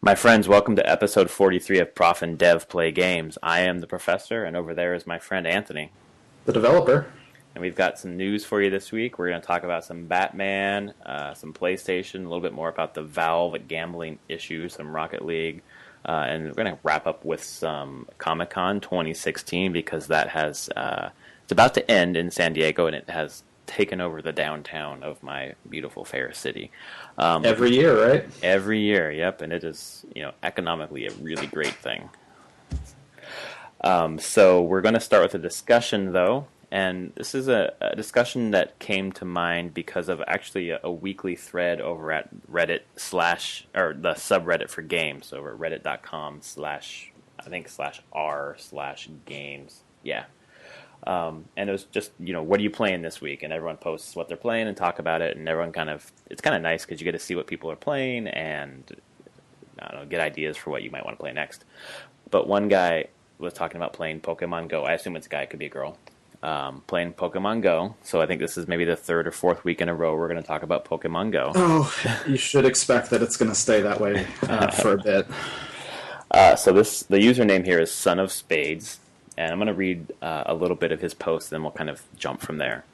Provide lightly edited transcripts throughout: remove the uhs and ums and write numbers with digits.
My friends, welcome to episode 43 of Prof and Dev Play Games. I am the professor, and over there is my friend Anthony. The developer. And we've got some news for you this week. We're going to talk about some Batman, some PlayStation, a little bit more about the Valve gambling issues, some Rocket League, and we're going to wrap up with some Comic-Con 2016 because that has it's about to end in San Diego, and it has taken over the downtown of my beautiful fair city. Every year, right? Every year, yep, and it is, economically a really great thing. So we're going to start with a discussion, though, and this is a discussion that came to mind because of actually a weekly thread over at Reddit or the subreddit for games over at reddit.com/r/games. Yeah. And it was just, what are you playing this week? And everyone posts what they're playing and talk about it, and everyone it's kind of nice because you get to see what people are playing and, I don't know, get ideas for what you might want to play next. But one guy was talking about playing Pokemon Go. I assume it's a guy, it could be a girl. Playing Pokemon Go. So I think this is maybe the third or fourth week in a row we're going to talk about Pokemon Go. Oh, you should expect that it's going to stay that way for a bit. So the username here is Son of Spades. And I'm going to read a little bit of his post, then we'll kind of jump from there.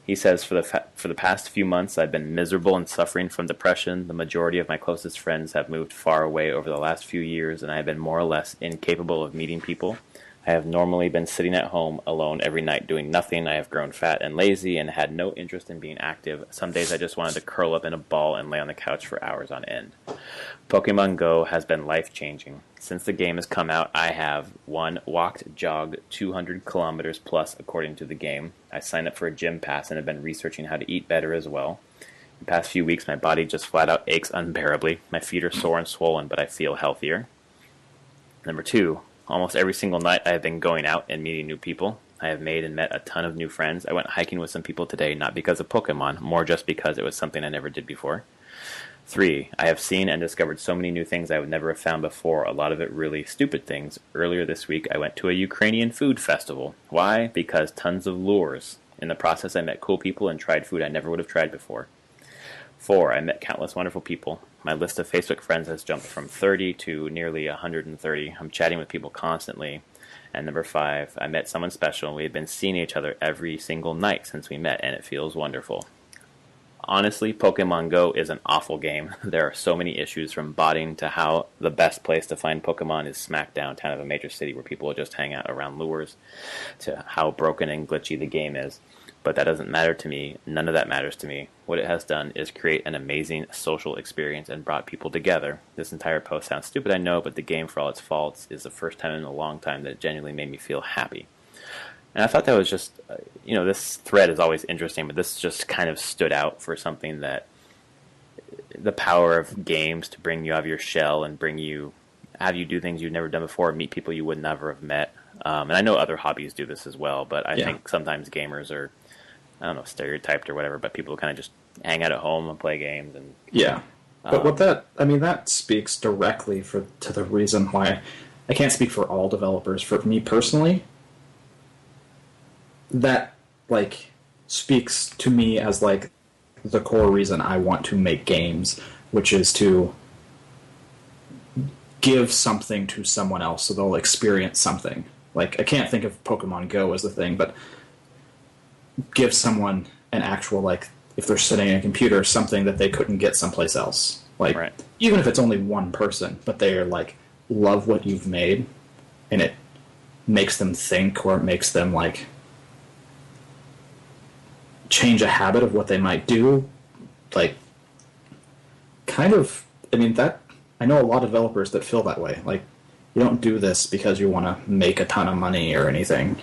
He says, for the past few months, I've been miserable and suffering from depression. The majority of my closest friends have moved far away over the last few years, and I have been more or less incapable of meeting people. I have normally been sitting at home alone every night doing nothing. I have grown fat and lazy and had no interest in being active. Some days I just wanted to curl up in a ball and lay on the couch for hours on end. Pokemon Go has been life-changing. Since the game has come out, I have 1. Jogged 200 kilometers plus according to the game. I signed up for a gym pass and have been researching how to eat better as well. The past few weeks, my body just flat out aches unbearably. My feet are sore and swollen, but I feel healthier. 2. Almost every single night I have been going out and meeting new people. I have made and met a ton of new friends. I went hiking with some people today, not because of Pokemon, more just because it was something I never did before. 3. I have seen and discovered so many new things I would never have found before, a lot of it really stupid things. Earlier this week I went to a Ukrainian food festival. Why? Because tons of lures. In the process I met cool people and tried food I never would have tried before. 4. I met countless wonderful people. My list of Facebook friends has jumped from 30 to nearly 130. I'm chatting with people constantly. And 5, I met someone special, and we have been seeing each other every single night since we met, and it feels wonderful. Honestly, Pokemon Go is an awful game. There are so many issues, from botting to how the best place to find Pokemon is smack downtown of a major city where people will just hang out around lures, to how broken and glitchy the game is. But that doesn't matter to me. None of that matters to me. What it has done is create an amazing social experience and brought people together. This entire post sounds stupid, I know, but the game, for all its faults, is the first time in a long time that it genuinely made me feel happy. And I thought that was just, this thread is always interesting, but this just kind of stood out for something that the power of games to bring you out of your shell and have you do things you've never done before, meet people you would never have met. And I know other hobbies do this as well, but I think sometimes gamers are, stereotyped or whatever, but people kind of just hang out at home and play games. And but that speaks directly to the reason why I can't speak for all developers. For me personally, that speaks to me as the core reason I want to make games, which is to give something to someone else so they'll experience something. I can't think of Pokemon Go as the thing, but give someone an actual, if they're sitting at a computer, something that they couldn't get someplace else. Right. Even if it's only one person, but they're love what you've made, and it makes them think, or it makes them change a habit of what they might do. I know a lot of developers that feel that way. You don't do this because you want to make a ton of money or anything.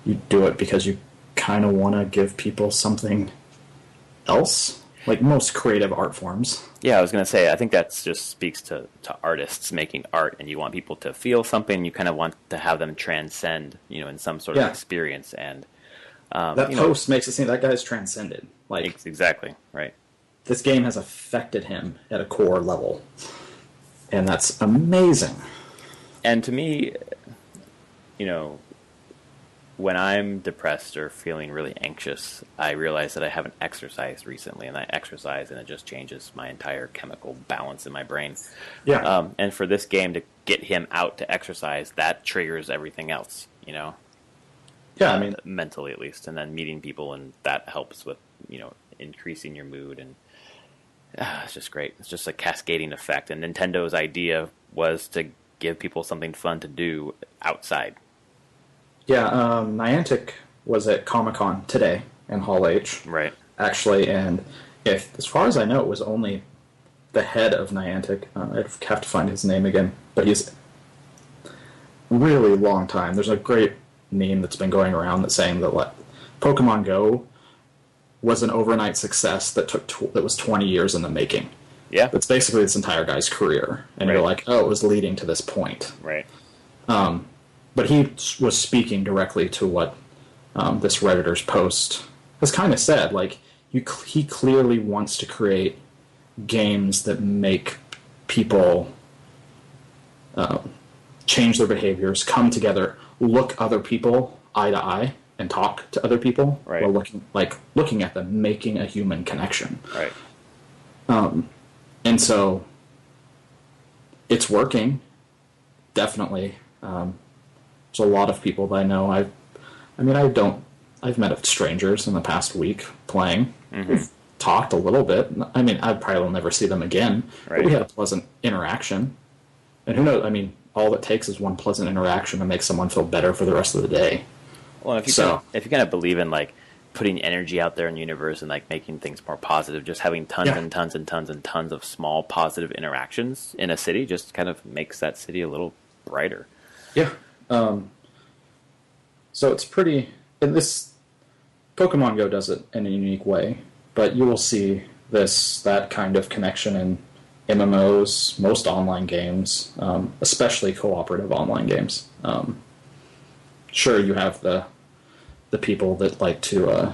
You do it because you kind of want to give people something else, most creative art forms. Yeah, I was going to say, I think that just speaks to artists making art, and you want people to feel something, you kind of want to have them transcend, in some sort of experience. And that post makes it seem that guy's transcended. Exactly, right. This game has affected him at a core level, and that's amazing. And to me, when I'm depressed or feeling really anxious, I realize that I haven't exercised recently, and I exercise, and it just changes my entire chemical balance in my brain. Yeah, And for this game to get him out to exercise, that triggers everything else, yeah. I mean, mentally at least, and then meeting people, and that helps with increasing your mood, and it's just great. It's just a cascading effect. And Nintendo's idea was to give people something fun to do outside. yeah. Niantic was at Comic-Con today in Hall H, Right. actually, and if, as far as I know, it was only the head of Niantic. I'd have to find his name again, but he's really long time. There's a great meme that's been going around that's saying that Pokemon Go was an overnight success that that was 20 years in the making. Yeah. That's basically this entire guy's career, and Right. you're like, oh, it was leading to this point. Right. But he was speaking directly to what this Redditor's post has kind of said. Like, he clearly wants to create games that make people change their behaviors, come together, look other people eye to eye, and talk to other people Right. while looking at them, making a human connection. Right. And so it's working, definitely. There's a lot of people that I know. I've met strangers in the past week playing. Mm-hmm. We've talked a little bit. I mean, I probably will never see them again, Right. but we had a pleasant interaction. And who knows? I mean, all it takes is one pleasant interaction to make someone feel better for the rest of the day. Well, if you kind of believe in like putting energy out there in the universe and like making things more positive, just having tons Yeah. and tons and tons and tons of small positive interactions in a city just kind of makes that city a little brighter. Yeah. So it's pretty. And this Pokemon Go does it in a unique way, but you will see that kind of connection in MMOs, most online games, especially cooperative online games. Sure, you have the people that like to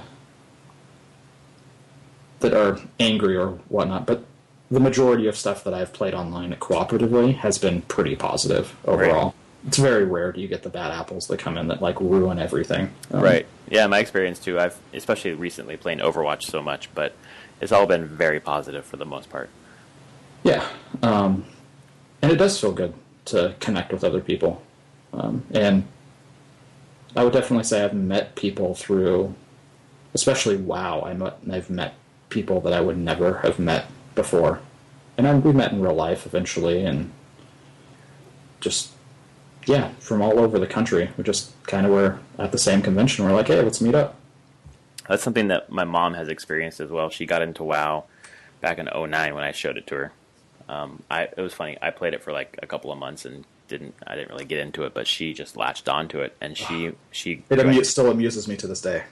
that are angry or whatnot, but the majority of stuff that I've played online cooperatively has been pretty positive overall. Right. It's very rare do you get the bad apples that come in that like ruin everything. Right. Yeah, my experience too. I've especially recently playing Overwatch so much, but it's all been very positive for the most part. Yeah, and it does feel good to connect with other people, and I would definitely say I've met people through, especially WoW. I've met people that I would never have met before, and we met in real life eventually, and just from all over the country. We just kind of were at the same convention. We're like, hey, let's meet up. That's something that my mom has experienced as well. She got into WoW back in '09 when I showed it to her. It was funny. I played it for like a couple of months and I didn't really get into it, but she just latched onto it, and It still amuses me to this day.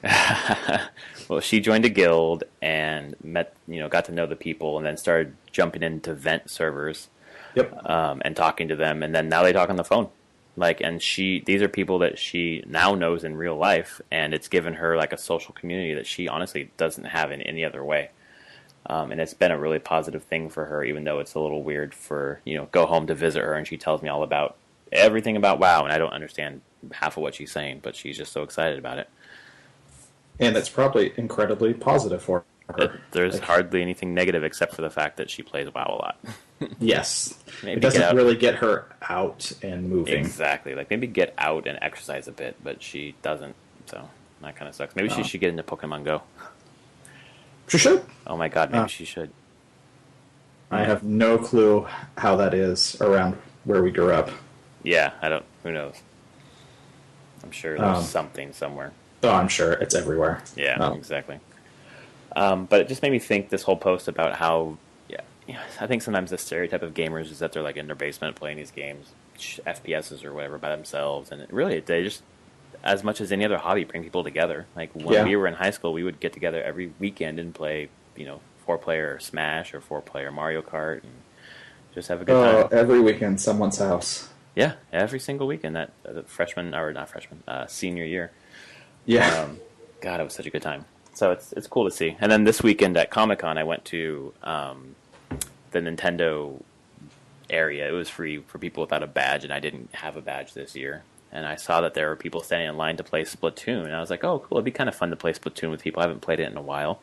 Well, she joined a guild and got to know the people, and then started jumping into vent servers. Yep. And talking to them, and then now they talk on the phone. These are people that she now knows in real life, and it's given her like a social community that she honestly doesn't have in any other way. And it's been a really positive thing for her, even though it's a little weird for, go home to visit her and she tells me all about everything about WoW, and I don't understand half of what she's saying, but she's just so excited about it. And it's probably incredibly positive for her. There's hardly anything negative except for the fact that she plays WoW a lot. Yes. Maybe it doesn't really get her out and moving. Exactly. Like maybe get out and exercise a bit, but she doesn't, so that kind of sucks. Maybe she should get into Pokemon Go. She should. Oh my god, maybe she should. I have no clue how that is around where we grew up. Yeah, who knows? I'm sure there's something somewhere. Oh, I'm sure. It's everywhere. Yeah, exactly. But it just made me think, this whole post, about how, I think sometimes the stereotype of gamers is that they're like in their basement playing these games, FPSs or whatever, by themselves. And they just, as much as any other hobby, bring people together. Like when we were in high school, we would get together every weekend and play, 4-player Smash or 4-player Mario Kart, and just have a good time. Every weekend, someone's house. Yeah, every single weekend, that senior year. Yeah. God, it was such a good time. So it's cool to see. And then this weekend at Comic-Con, I went to the Nintendo area. It was free for people without a badge, and I didn't have a badge this year. and I saw that there were people standing in line to play Splatoon. And I was like, oh, cool, it'd be kind of fun to play Splatoon with people. I haven't played it in a while.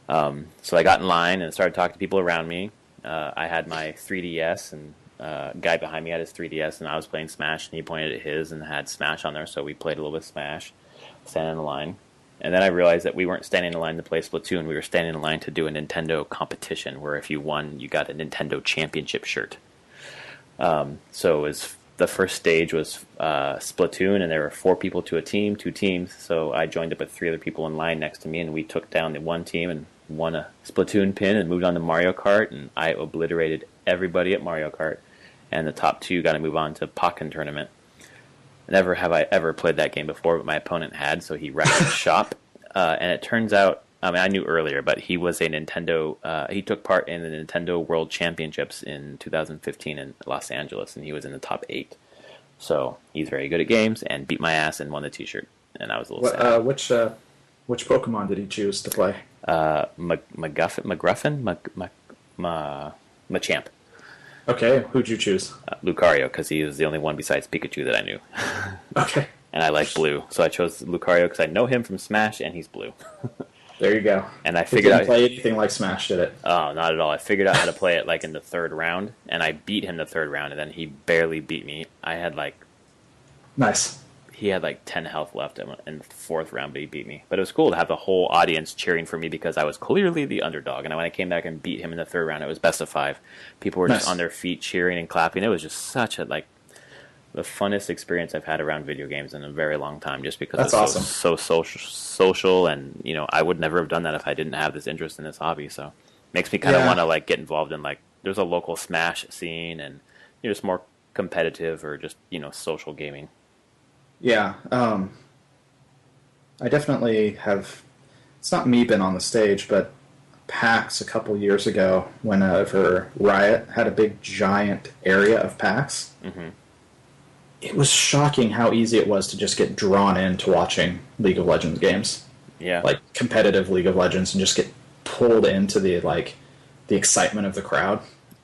So I got in line and started talking to people around me. I had my 3DS, and guy behind me had his 3DS, and I was playing Smash, and he pointed at his and had Smash on there, so we played a little bit of Smash, standing in the line. And then I realized that we weren't standing in line to play Splatoon, we were standing in line to do a Nintendo competition, where if you won, you got a Nintendo Championship shirt. So it was, the first stage was Splatoon, and there were 4 people to a team, 2 teams, so I joined up with 3 other people in line next to me, and we took down the one team and won a Splatoon pin and moved on to Mario Kart, and I obliterated everybody at Mario Kart, and the top 2 got to move on to Pokken Tournament. Never have I ever played that game before, but my opponent had, so he wrecked his shop. And it turns out, I mean, I knew earlier, but he was a Nintendo, he took part in the Nintendo World Championships in 2015 in Los Angeles, and he was in the top 8. So he's very good at games, and beat my ass and won the t-shirt. And I was a little sad. Which Pokemon did he choose to play? Machamp. Okay, who'd you choose? Lucario, because he was the only one besides Pikachu that I knew. Okay. And I like blue, so I chose Lucario because I know him from Smash, and he's blue. There you go. And I figured out... It didn't play anything like Smash, did it? Oh, not at all. I figured out how to play it like in the 3rd round, and I beat him the 3rd round, and then he barely beat me. I had like... Nice. He had like 10 health left in the 4th round, but he beat me. But it was cool to have the whole audience cheering for me because I was clearly the underdog. And when I came back and beat him in the 3rd round, it was best of 5. People were just on their feet cheering and clapping. It was just such a, like, the funnest experience I've had around video games in a very long time, just because That's it's awesome. so social, and, you know, I would never have done that if I didn't have this interest in this hobby. So it makes me kind of want to, like, get involved in, like, there's a local Smash scene, and you're just more competitive or just, you know, social gaming. Yeah, I definitely have. It's not me been on the stage, but PAX a couple years ago, whenever Riot had a big giant area of PAX, it was shocking how easy it was to just get drawn into watching League of Legends games. Yeah, like competitive League of Legends, and just get pulled into the excitement of the crowd.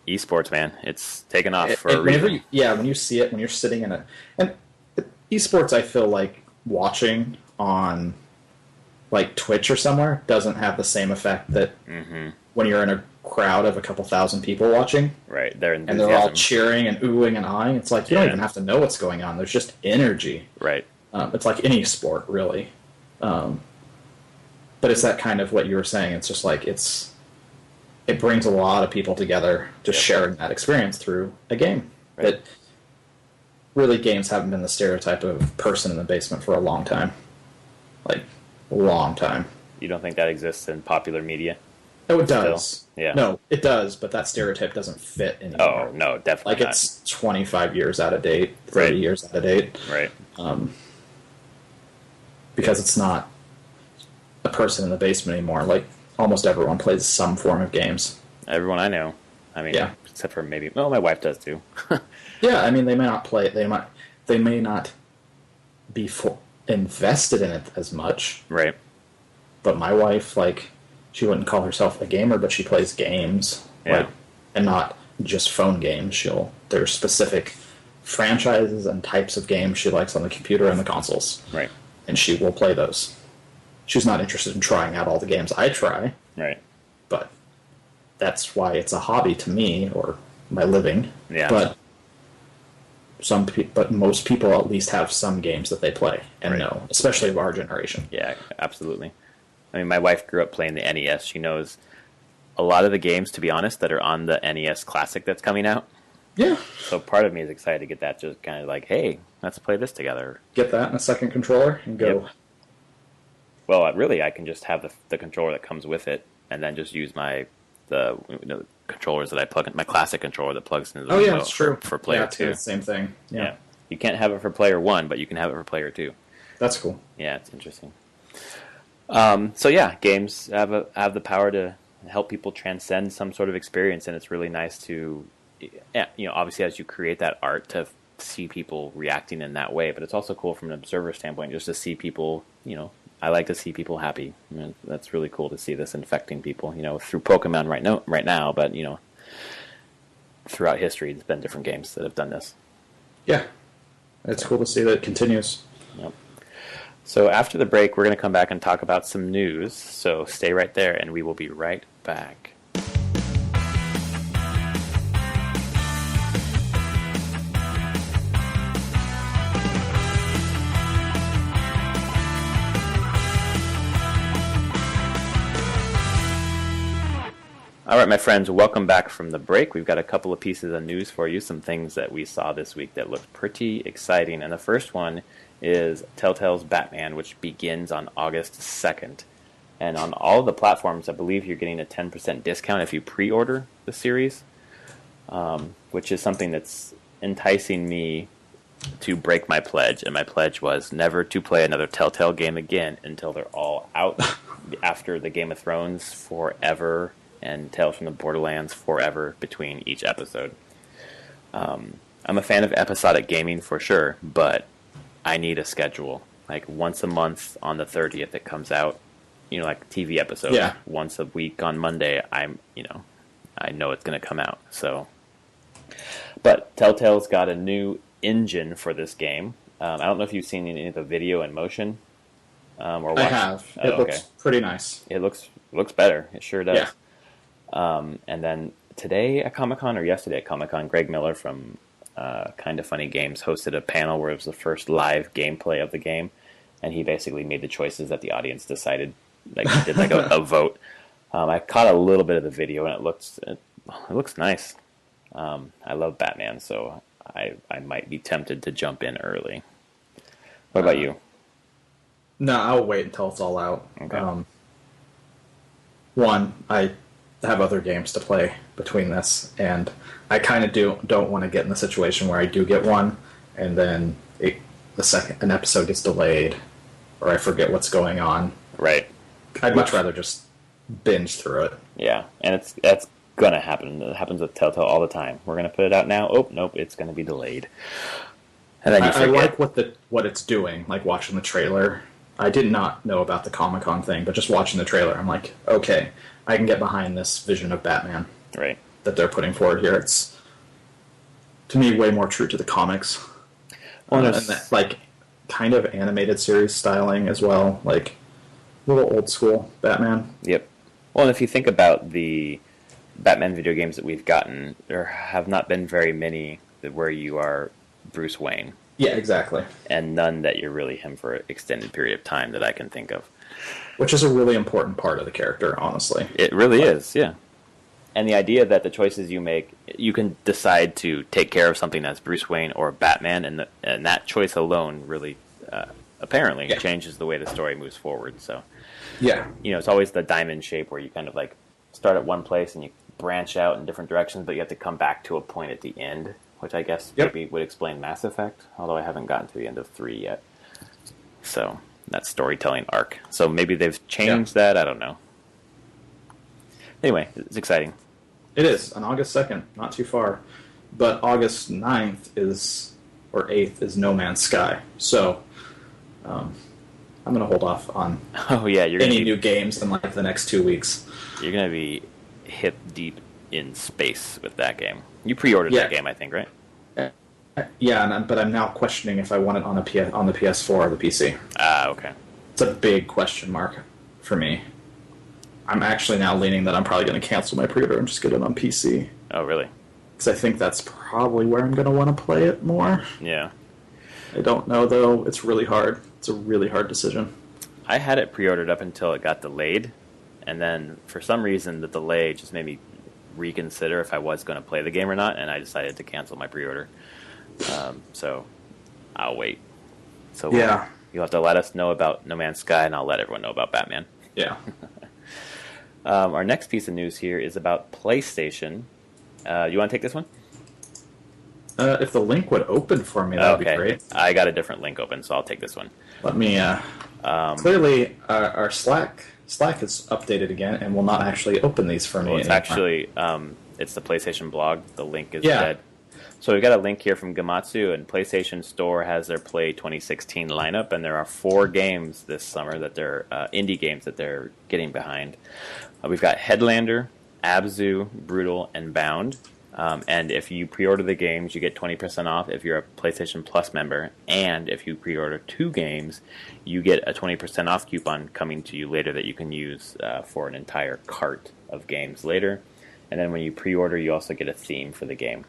Esports, man, it's taken off for a reason. When you see it, when you're sitting in it, and esports, I feel like watching on like Twitch or somewhere doesn't have the same effect that when you're in a crowd of a couple thousand people watching. Right, and they're all cheering and oohing and eyeing. It's like you don't even have to know what's going on. There's just energy. Right. It's like any sport, really. But it's that kind of what you were saying. It's just like it brings a lot of people together, just sharing that experience through a game. Right. That really, games haven't been the stereotype of person in the basement for a long time. Like, a long time. You don't think that exists in popular media? Oh, it does. Still? Yeah. No, it does, but that stereotype doesn't fit anymore. Oh, no, definitely like, not. it's 25 years out of date, 30 years out of date. Right. Because it's not a person in the basement anymore. Like, almost everyone plays some form of games. Everyone I know. I mean, except for maybe... Well, my wife does, too. Yeah, I mean, they may not play... They may not be invested in it as much. Right. But my wife, like, she wouldn't call herself a gamer, but she plays games. Yeah. Like, and not just phone games. There's specific franchises and types of games she likes on the computer and the consoles. Right. And she will play those. She's not interested in trying out all the games I try. Right. But that's why it's a hobby to me, or my living. Yeah. But most people at least have some games that they play and know, especially of our generation. Yeah, absolutely. I mean, my wife grew up playing the NES. She knows a lot of the games, to be honest, that are on the NES Classic that's coming out. Yeah. So part of me is excited to get that, just kind of like, hey, let's play this together. Get that in a second controller and go. Yep. Well, really, I can just have the controller that comes with it, and then just use the controllers that I plug in, my classic controller that plugs into the remote. It's true. For player 2. It's the same thing. Yeah. You can't have it for player 1, but you can have it for player 2. That's cool. Yeah, it's interesting. So yeah, games have the power to help people transcend some sort of experience, and it's really nice to, obviously as you create that art, to see people reacting in that way. But it's also cool from an observer standpoint, just to see people. I like to see people happy. I mean, that's really cool to see this infecting people. Through Pokemon right now, but throughout history, there's been different games that have done this. Yeah. It's cool to see that it continues. Yep. So after the break, we're going to come back and talk about some news. So stay right there, and we will be right back. All right, my friends, welcome back from the break. We've got a couple of pieces of news for you, some things that we saw this week that looked pretty exciting. And the first one is Telltale's Batman, which begins on August 2nd. And on all of the platforms, I believe you're getting a 10% discount if you pre-order the series, which is something that's enticing me to break my pledge. And my pledge was never to play another Telltale game again until they're all out after the Game of Thrones forever and Tales from the Borderlands forever between each episode. I'm a fan of episodic gaming for sure, but I need a schedule. Like once a month on the 30th it comes out, like a TV episode. Yeah. Once a week on Monday, I know it's going to come out. So, but Telltale's got a new engine for this game. I don't know if you've seen any of the video in motion. Or watched. I have. It looks pretty nice. It looks better. It sure does. Yeah. And then today at Comic-Con, or yesterday at Comic-Con, Greg Miller from Kind of Funny Games hosted a panel where it was the first live gameplay of the game, and he basically made the choices that the audience decided. Like he did like a vote. I caught a little bit of the video, and it looks nice. I love Batman, so I might be tempted to jump in early. What about you? No, I'll wait until it's all out. Okay. One, I have other games to play between this, and I kind of don't want to get in the situation where I do get one, and then an episode gets delayed, or I forget what's going on. Right. I'd much rather just binge through it. Yeah, and that's gonna happen. It happens with Telltale all the time. We're gonna put it out now. Oh, nope, it's gonna be delayed. And then you forget. I like what it's doing. Like watching the trailer. I did not know about the Comic-Con thing, but just watching the trailer, I'm like, okay, I can get behind this vision of Batman Right. that they're putting forward here. It's, to me, way more true to the comics. Well, and that, like, kind of animated series styling as well. Like, a little old school Batman. Yep. Well, and if you think about the Batman video games that we've gotten, there have not been very many where you are Bruce Wayne. Yeah, exactly. And none that you're really him for an extended period of time that I can think of. Which is a really important part of the character, honestly. It really is, yeah. And the idea that the choices you make, you can decide to take care of something that's Bruce Wayne or Batman, and that choice alone really, apparently, changes the way the story moves forward. So, yeah, it's always the diamond shape where you kind of like start at one place and you branch out in different directions, but you have to come back to a point at the end, which I guess maybe would explain Mass Effect, although I haven't gotten to the end of 3 yet. So, that storytelling arc. So maybe they've changed that, I don't know. Anyway, it's exciting. It is, on August 2nd, not too far. But August 9th or 8th is No Man's Sky. So, I'm going to hold off on any new games in like the next 2 weeks. You're going to be hip deep in space with that game. You pre-ordered that game, I think, right? Yeah, but I'm now questioning if I want it on the PS4 or the PC. Ah, okay. It's a big question mark for me. I'm actually now leaning that I'm probably going to cancel my pre-order and just get it on PC. Oh, really? Because I think that's probably where I'm going to want to play it more. Yeah. I don't know, though. It's really hard. It's a really hard decision. I had it pre-ordered up until it got delayed, and then for some reason the delay just made me reconsider if I was going to play the game or not, and I decided to cancel my pre-order. So I'll wait. So you'll have to let us know about No Man's Sky, and I'll let everyone know about Batman. Yeah. Our next piece of news here is about PlayStation. You want to take this one? If the link would open for me, that would be great. I got a different link open, so I'll take this one. Let me... clearly, our Slack is updated again and will not actually open these for me. Well, it's actually... it's the PlayStation blog. The link is dead. So we've got a link here from Gamatsu, and PlayStation Store has their Play 2016 lineup, and there are 4 games this summer that they're indie games that they're getting behind. We've got Headlander, Abzu, Brutal, and Bound. And if you pre-order the games, you get 20% off if you're a PlayStation Plus member. And if you pre-order 2 games, you get a 20% off coupon coming to you later that you can use for an entire cart of games later. And then when you pre-order, you also get a theme for the game.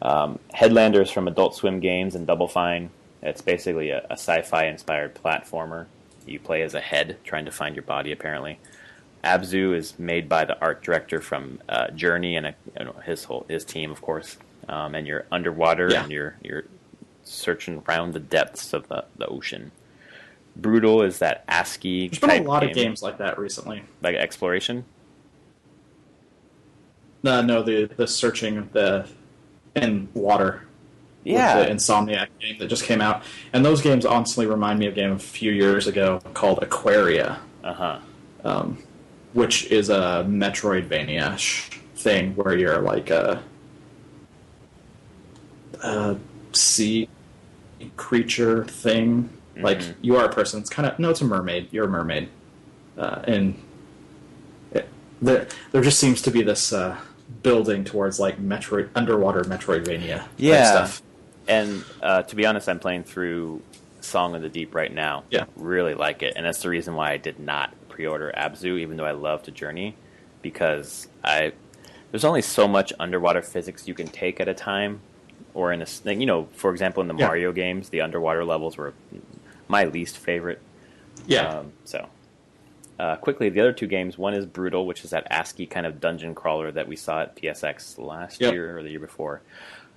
Headlanders from Adult Swim Games and Double Fine. It's basically a sci-fi inspired platformer. You play as a head trying to find your body, apparently. Abzu is made by the art director from Journey and his team, of course. And you're underwater and you're searching around the depths of the ocean. Brutal is that ASCII There's type been a lot game. of games like that recently. Like exploration? No, the searching in water. Yeah. With the Insomniac game that just came out. And those games honestly remind me of a game a few years ago called Aquaria. Uh-huh. Which is a Metroidvania thing where you're like a sea creature thing. Mm-hmm. Like, you are a person. It's kind of... No, it's a mermaid. You're a mermaid. And there just seems to be this building towards, like, underwater Metroidvania type stuff. And to be honest, I'm playing through Song of the Deep right now. Yeah. Really like it. And that's the reason why I did not pre-order Abzu, even though I love to Journey, because there's only so much underwater physics you can take at a time. Or in for example, in the Mario games, the underwater levels were my least favorite. Yeah. Quickly, the other 2 games, one is Brutal, which is that ASCII kind of dungeon crawler that we saw at PSX last year or the year before.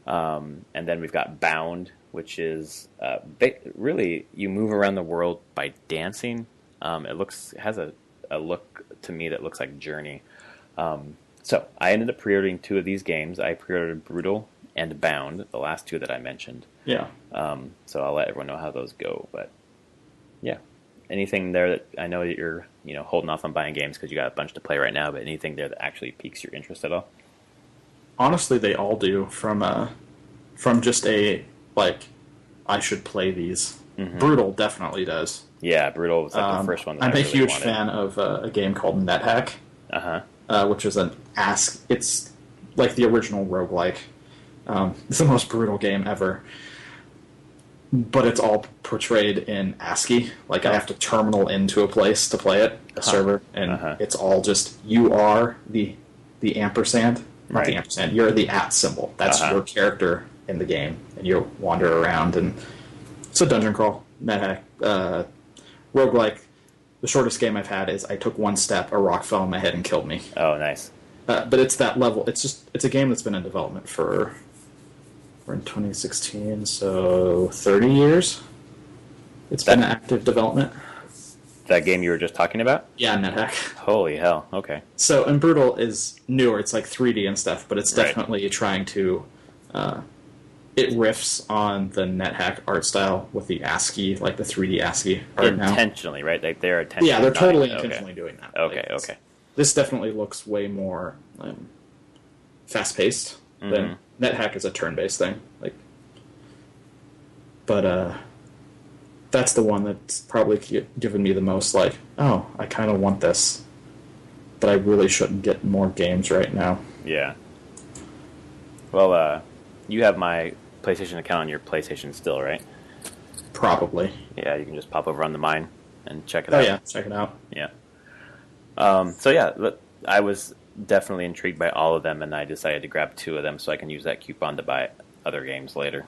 And then we've got Bound, which is really, you move around the world by dancing. It has a look to me that looks like Journey. So I ended up pre-ordering 2 of these games. I pre-ordered Brutal and Bound, the last 2 that I mentioned. Yeah. So I'll let everyone know how those go. But yeah, anything there that I know that you're holding off on buying games because you got a bunch to play right now, but anything there that actually piques your interest at all? Honestly, they all do. From just I should play these. Mm-hmm. Brutal definitely does. Yeah, Brutal was like the first one that I really wanted. I'm a huge fan of a game called NetHack, which is it's like the original roguelike. It's the most brutal game ever. But it's all portrayed in ASCII. Like, I have to terminal into a place to play it, a server, and it's all just, you are the ampersand. Not the ampersand, you're the @ symbol. That's your character in the game, and you wander around, and it's a dungeon crawl, NetHack. Roguelike. The shortest game I've had is I took one step, a rock fell on my head and killed me. Oh, nice. But it's that level. It's a game that's been in development for... We're in 2016, so 30 years. It's been in active development. That game you were just talking about? Yeah, NetHack. Holy hell, okay. So, and Brutal is newer. It's like 3D and stuff, but it's definitely trying to... it riffs on the NetHack art style with the ASCII, like the 3D ASCII art now. Intentionally, right? Like they're intentionally... Yeah, they're totally intentionally doing that. Okay. This definitely looks way more fast-paced than... NetHack is a turn-based thing, but that's the one that's probably given me the most, like, oh, I kind of want this, but I really shouldn't get more games right now. Yeah. Well, you have my PlayStation account on your PlayStation still, right? Probably. Yeah, you can just pop over onto mine and check it out. Oh yeah, check it out. Yeah. So yeah, I was definitely intrigued by all of them, and I decided to grab 2 of them so I can use that coupon to buy other games later.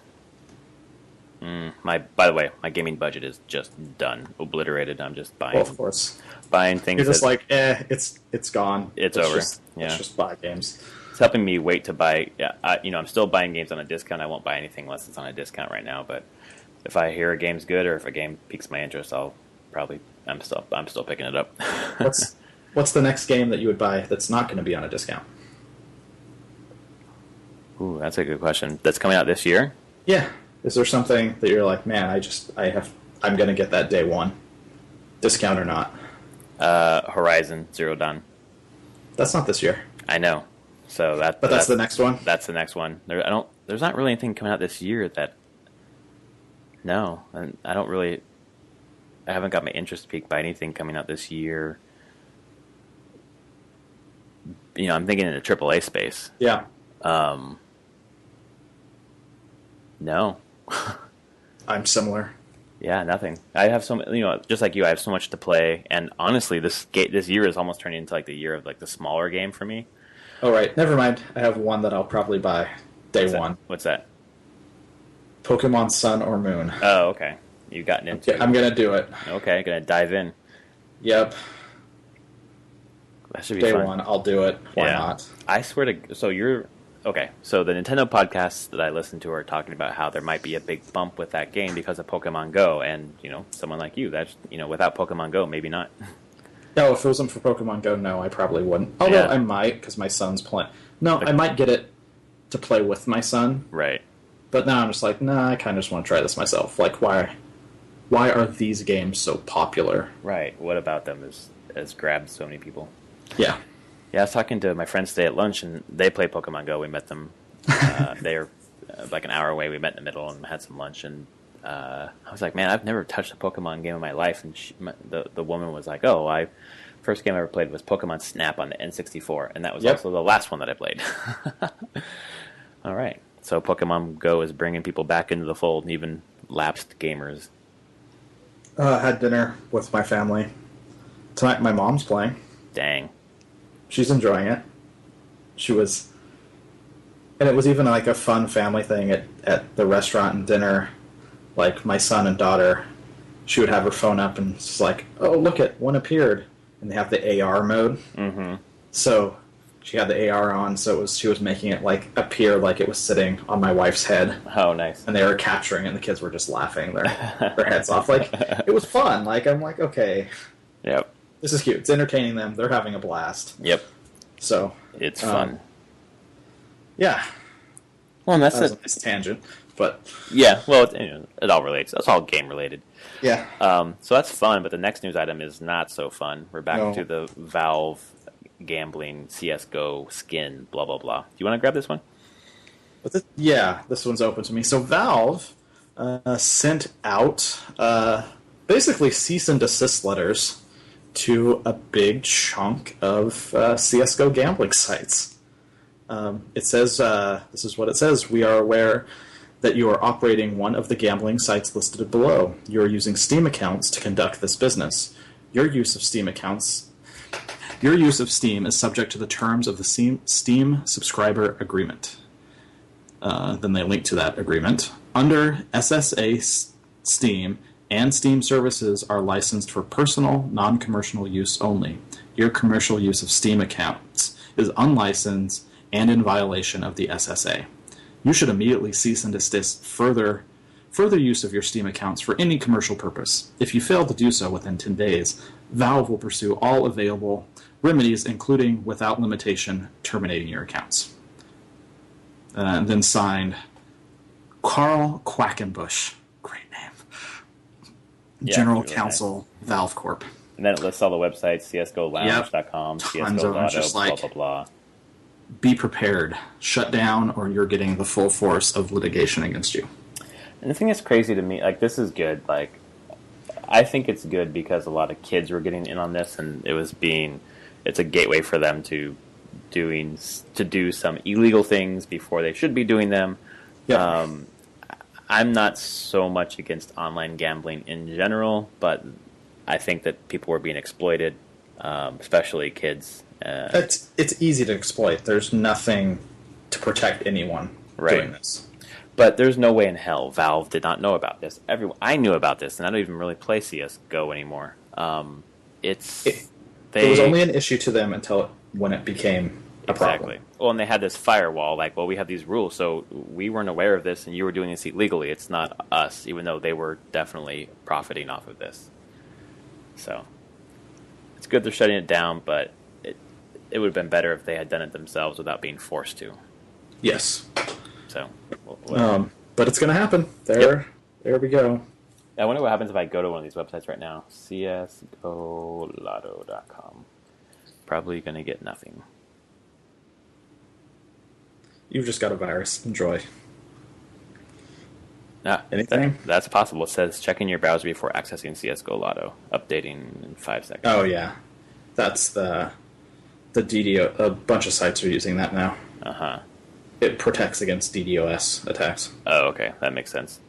By the way, my gaming budget is just done, obliterated. I'm just buying. Well, of course, buying things. You're just it's gone. It's over. Let's just buy games. It's helping me wait to buy. Yeah, I'm still buying games on a discount. I won't buy anything unless it's on a discount right now. But if I hear a game's good or if a game piques my interest, I'm still picking it up. What's the next game that you would buy that's not going to be on a discount? Ooh, that's a good question. That's coming out this year? Yeah. Is there something that you're like, man, I'm going to get that day one, discount or not? Horizon Zero Dawn. That's not this year. I know. So that's the next one. That's the next one. There's not really anything coming out this year that. No, I don't really. I haven't got my interest piqued by anything coming out this year. I'm thinking in the AAA space. Yeah. Um, no. I'm similar. Yeah, nothing. I have just like you, I have so much to play, and honestly, this year is almost turning into like the year of like the smaller game for me. Oh, right. Never mind. I have one that I'll probably buy day What's that? one. What's that? Pokemon Sun or Moon. Oh, okay. You've gotten into. I'm going to do it. Okay, gonna dive in. Yep. That should be Day fun. one, I'll do it. Why not? I swear to. So you're okay. So the Nintendo podcasts that I listen to are talking about how there might be a big bump with that game because of Pokemon Go, and someone like you, that's without Pokemon Go, maybe not. No, if it wasn't for Pokemon Go, no, I probably wouldn't. Although Yeah. I might, because my son's playing. No, I might get it to play with my son. Right. But now I'm just like, nah, I kind of just want to try this myself. Like, why are these games so popular? Right. What about them has grabbed so many people? Yeah. Yeah, I was talking to my friends today at lunch, and they play Pokemon Go. We met them. They're like an hour away. We met in the middle and had some lunch, and I was like, man, I've never touched a Pokemon game in my life. And the woman was like, oh, first game I ever played was Pokemon Snap on the N64, and that was also the last one that I played. All right. So Pokemon Go is bringing people back into the fold, and even lapsed gamers. Had dinner with my family. Tonight my mom's playing. Dang. She's enjoying it. And it was even like a fun family thing at the restaurant and dinner. Like my son and daughter, she would have her phone up and it's like, oh, look at one appeared. And they have the AR mode. Mm-hmm. So she had the AR on, so she was making it like appear like it was sitting on my wife's head. Oh, nice. And they were capturing it, and the kids were just laughing their heads off. Like, it was fun. Like, I'm like, okay. Yep. This is cute. It's entertaining them. They're having a blast. Yep. So it's fun. Yeah. Well, and that's a nice tangent, but yeah. Well, it all relates. That's all game related. Yeah. So that's fun. But the next news item is not so fun. We're back to the Valve gambling CSGO skin. Blah blah blah. Do you want to grab this one? But this one's open to me. So Valve sent out basically cease and desist letters to a big chunk of CSGO gambling sites. It says, this is what it says, we are aware that you are operating one of the gambling sites listed below. You are using Steam accounts to conduct this business. Your use of Steam is subject to the terms of the Steam subscriber agreement. Then they link to that agreement. Under SSA, Steam and Steam services are licensed for personal, non-commercial use only. Your commercial use of Steam accounts is unlicensed and in violation of the SSA. You should immediately cease and desist further use of your Steam accounts for any commercial purpose. If you fail to do so within 10 days, Valve will pursue all available remedies, including, without limitation, terminating your accounts. And then signed, Carl Quackenbush. Great name. Yeah, General really Counsel, nice. Valve Corp. And then it lists all the websites, CSGOLounge.com, CSGO Lotto, blah, blah, blah. Be prepared. Shut down or you're getting the full force of litigation against you. And the thing that's crazy to me, like, this is good. Like, I think it's good because a lot of kids were getting in on this, and it's a gateway for them to do some illegal things before they should be doing them. Yep. I'm not so much against online gambling in general, but I think that people were being exploited, especially kids. It's easy to exploit. There's nothing to protect anyone doing this. But there's no way in hell Valve did not know about this. I knew about this, and I don't even really play CSGO anymore. It was only an issue to them when it became a problem. Well, and they had this firewall, like, well, we have these rules, so we weren't aware of this, and you were doing this illegally. It's not us, even though they were definitely profiting off of this. So it's good they're shutting it down, but it would have been better if they had done it themselves without being forced to. Yes. So, but it's going to happen. There we go. I wonder what happens if I go to one of these websites right now. CSGOLotto.com. Probably going to get nothing. You've just got a virus. Enjoy. Anything? That's possible. It says checking your browser before accessing CSGO Lotto. Updating in 5 seconds. Oh, yeah. That's the DDO. A bunch of sites are using that now. Uh-huh. It protects against DDoS attacks. Oh, okay, that makes sense.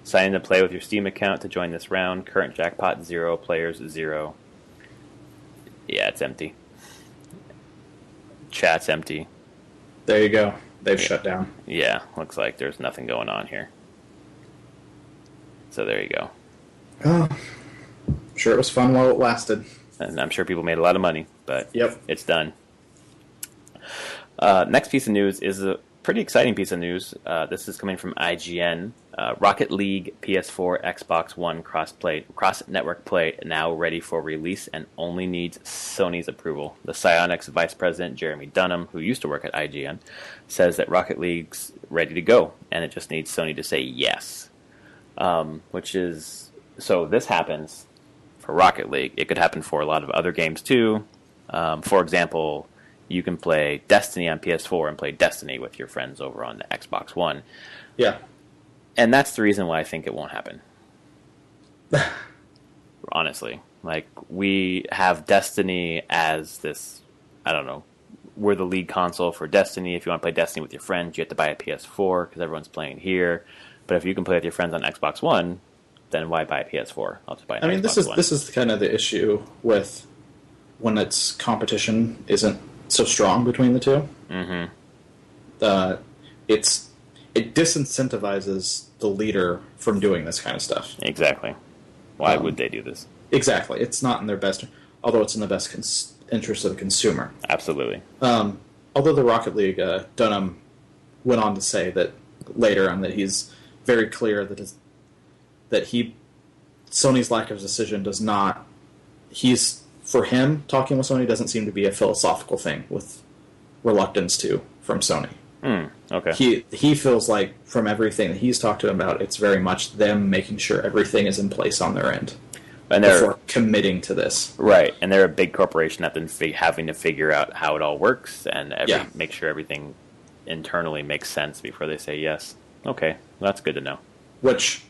Sign in to play with your Steam account to join this round. Current jackpot 0, players 0. Yeah, it's empty. Chat's empty. There you go. They've shut down. Yeah, looks like there's nothing going on here. So there you go. Oh, sure, it was fun while it lasted. And I'm sure people made a lot of money, but Yep. It's done. Next piece of news is a pretty exciting piece of news. This is coming from IGN. Rocket League PS4, Xbox One cross-network play now ready for release and only needs Sony's approval. The Psyonix vice president, Jeremy Dunham, who used to work at IGN, says that Rocket League's ready to go, and it just needs Sony to say yes. So this happens for Rocket League. It could happen for a lot of other games too. For example, you can play Destiny on PS4 and play Destiny with your friends over on the Xbox One. Yeah. And that's the reason why I think it won't happen. Honestly. Like, we have Destiny as this, I don't know, we're the lead console for Destiny. If you want to play Destiny with your friends, you have to buy a PS4 because everyone's playing here. But if you can play with your friends on Xbox One, then why buy a PS4? I'll just buy an Xbox One. This is kind of the issue with when its competition isn't so strong between the two. Mm-hmm. It disincentivizes the leader from doing this kind of stuff. Exactly. Why would they do this? Exactly. It's not in their best, although it's in the best interest of the consumer. Absolutely. Although the Rocket League, Dunham went on to say that later on that he's very clear that Sony's lack of decision does not. For him, talking with Sony doesn't seem to be a philosophical thing with reluctance from Sony. Okay. He feels like from everything that he's talked to him about, it's very much them making sure everything is in place on their end and before committing to this. Right, and they're a big corporation that then having to figure out how it all works and make sure everything internally makes sense before they say yes. Okay, well, that's good to know. Which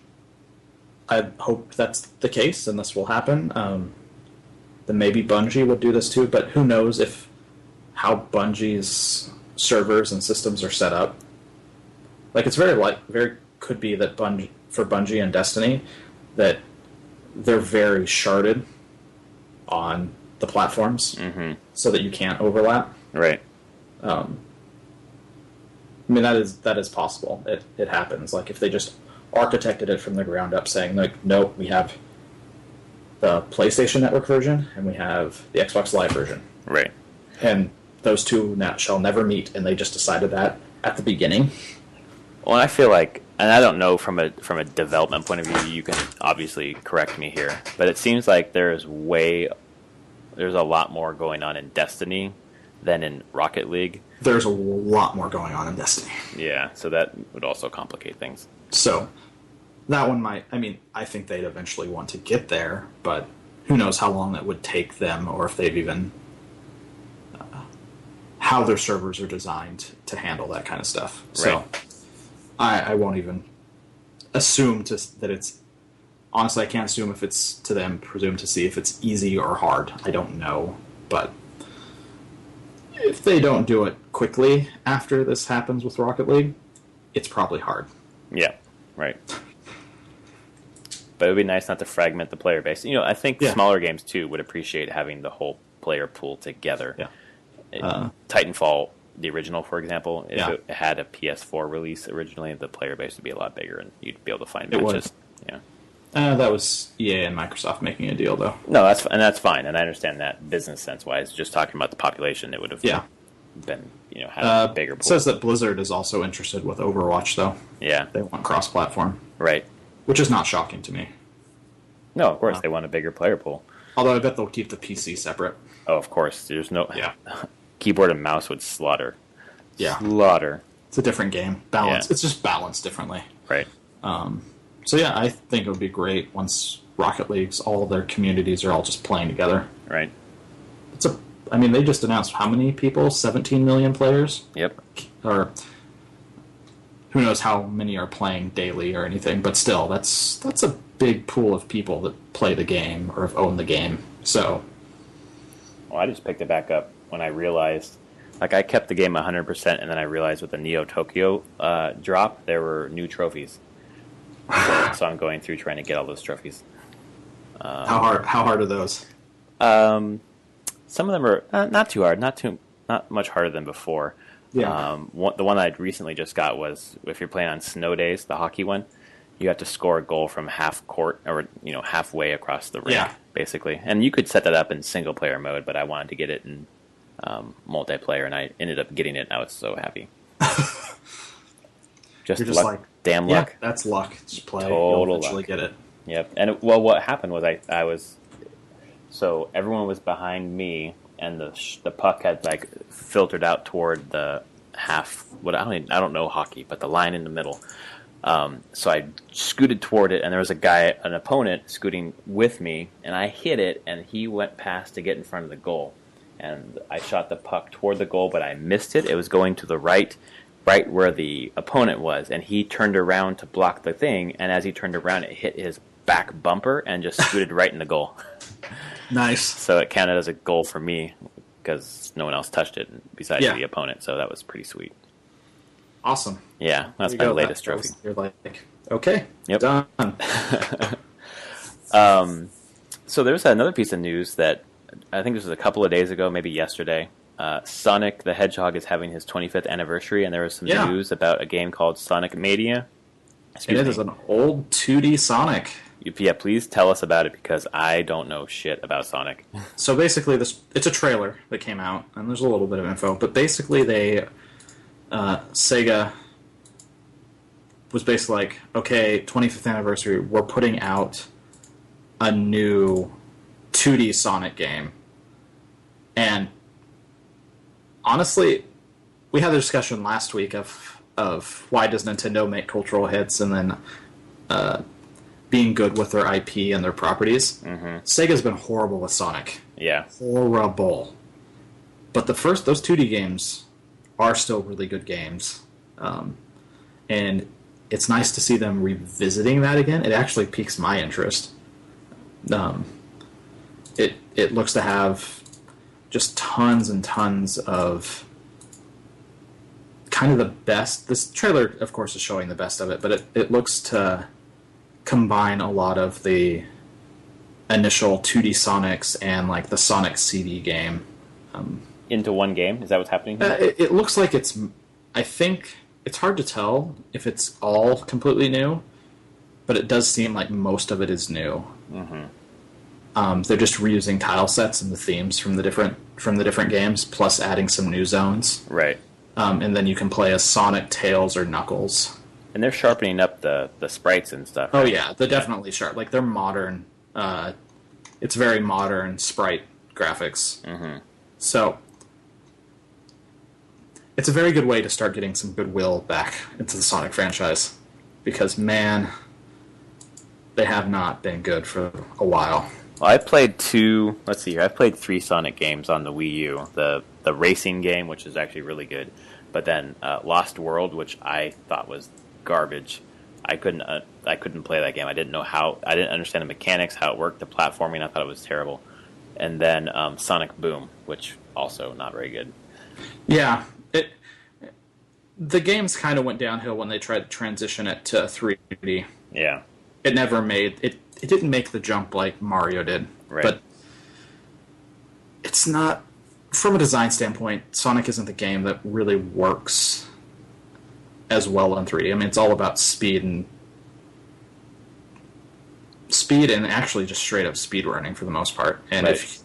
I hope that's the case and this will happen. Then maybe Bungie would do this too, but who knows how Bungie's servers and systems are set up. Like, it's very could be that for Bungie and Destiny that they're very sharded on the platforms, so that you can't overlap. Right. I mean, that is possible. It happens. Like, if they just architected it from the ground up, saying like, nope, we have the PlayStation Network version and we have the Xbox Live version, right, and those two shall never meet, and they just decided that at the beginning. Well, I feel like, and I don't know from a development point of view, you can obviously correct me here, but it seems like there's a lot more going on in Destiny than in Rocket League. There's a lot more going on in Destiny. Yeah, so that would also complicate things. So that one I think they'd eventually want to get there, but who knows how long that would take them, or if they've even how their servers are designed to handle that kind of stuff. So right. I won't even assume that it's... Honestly, I can't assume if it's to them, presume to see if it's easy or hard. I don't know. But if they don't do it quickly after this happens with Rocket League, it's probably hard. Yeah, right. But it would be nice not to fragment the player base. I think smaller games, too, would appreciate having the whole player pool together. Yeah. Titanfall, the original, for example, if it had a PS4 release originally, the player base would be a lot bigger, and you'd be able to find matches. Yeah. That was EA and Microsoft making a deal, though. No, that's fine, and I understand that business sense-wise. Just talking about the population, it would have been, had a bigger pool. It says that Blizzard is also interested with Overwatch, though. Yeah. They want cross-platform. Right. Which is not shocking to me. No, of course, they want a bigger player pool. Although I bet they'll keep the PC separate. Oh, of course. There's no... Yeah. Keyboard and mouse would slaughter. Yeah. Slaughter. It's a different game. Balance. Yeah. It's just balanced differently. Right. So yeah, I think it would be great once Rocket League's, all their communities are all just playing together. Right. They just announced how many people? 17 million players? Yep. Or who knows how many are playing daily or anything, but still, that's a big pool of people that play the game or have owned the game. So, Well, I just picked it back up when I realized Like I kept the game 100%, and then I realized with the Neo Tokyo drop, there were new trophies. So I'm going through trying to get all those trophies. How hard are those? Um, some of them are not too hard, not much harder than before. Yeah. The one I recently just got was if you're playing on snow days, the hockey one, you have to score a goal from half court or halfway across the rink, Yeah. basically. And you could set that up in single player mode, but I wanted to get it in multiplayer, and I ended up getting it. And I was so happy. Just You're just luck, like, damn luck. Yeah, that's luck. Just play. Total You'll eventually luck. get it. Yep. And what happened was I was so everyone was behind me, and the puck had like filtered out toward the half. I don't know hockey, but the line in the middle. So I scooted toward it, and there was an opponent scooting with me, and I hit it, and he went past to get in front of the goal. And I shot the puck toward the goal, but I missed it. It was going to the right where the opponent was, and he turned around to block the thing, and as he turned around, it hit his back bumper and just scooted right in the goal. Nice. So it counted as a goal for me because no one else touched it besides the opponent, so that was pretty sweet. Awesome. Yeah, that's my latest trophy. You're like, okay, yep. Done. So there's another piece of news that I think this was a couple of days ago, maybe yesterday. Sonic the Hedgehog is having his 25th anniversary, and there was some news about a game called Sonic Mania. It is an old 2D Sonic. Yeah, please tell us about it, because I don't know shit about Sonic. So basically, it's a trailer that came out, and there's a little bit of info, but basically Sega was basically like, okay, 25th anniversary, we're putting out a new 2D Sonic game. And honestly, we had a discussion last week of why does Nintendo make cultural hits and then being good with their IP and their properties. Mm-hmm. Sega's been horrible with Sonic. Yeah. Horrible. But those 2D games are still really good games. And it's nice to see them revisiting that again. It actually piques my interest. It looks to have just tons and tons of kind of the best. This trailer, of course, is showing the best of it, but it looks to combine a lot of the initial 2D Sonics and like the Sonic CD game. Into one game? Is that what's happening here? It looks like I think it's hard to tell if it's all completely new, but it does seem like most of it is new. Mm-hmm. They're just reusing tile sets and the themes from the different games, plus adding some new zones. Right. And then you can play as Sonic, Tails, or Knuckles. And they're sharpening up the sprites and stuff. Oh yeah, they're definitely sharp. Like they're modern. It's very modern sprite graphics. Mm-hmm. So it's a very good way to start getting some goodwill back into the Sonic franchise, because man, they have not been good for a while. Well, I played I've played 3 Sonic games on the Wii U. The racing game, which is actually really good, but then Lost World, which I thought was garbage. I couldn't play that game. I didn't understand the mechanics, how it worked, the platforming. I thought it was terrible. And then Sonic Boom, which also not very good. Yeah, the games kind of went downhill when they tried to transition it to 3D. Yeah, it never made it. It didn't make the jump like Mario did. Right. But it's not, from a design standpoint, Sonic isn't the game that really works as well in 3D. I mean, it's all about speed and actually just straight up speed running for the most part. And right. if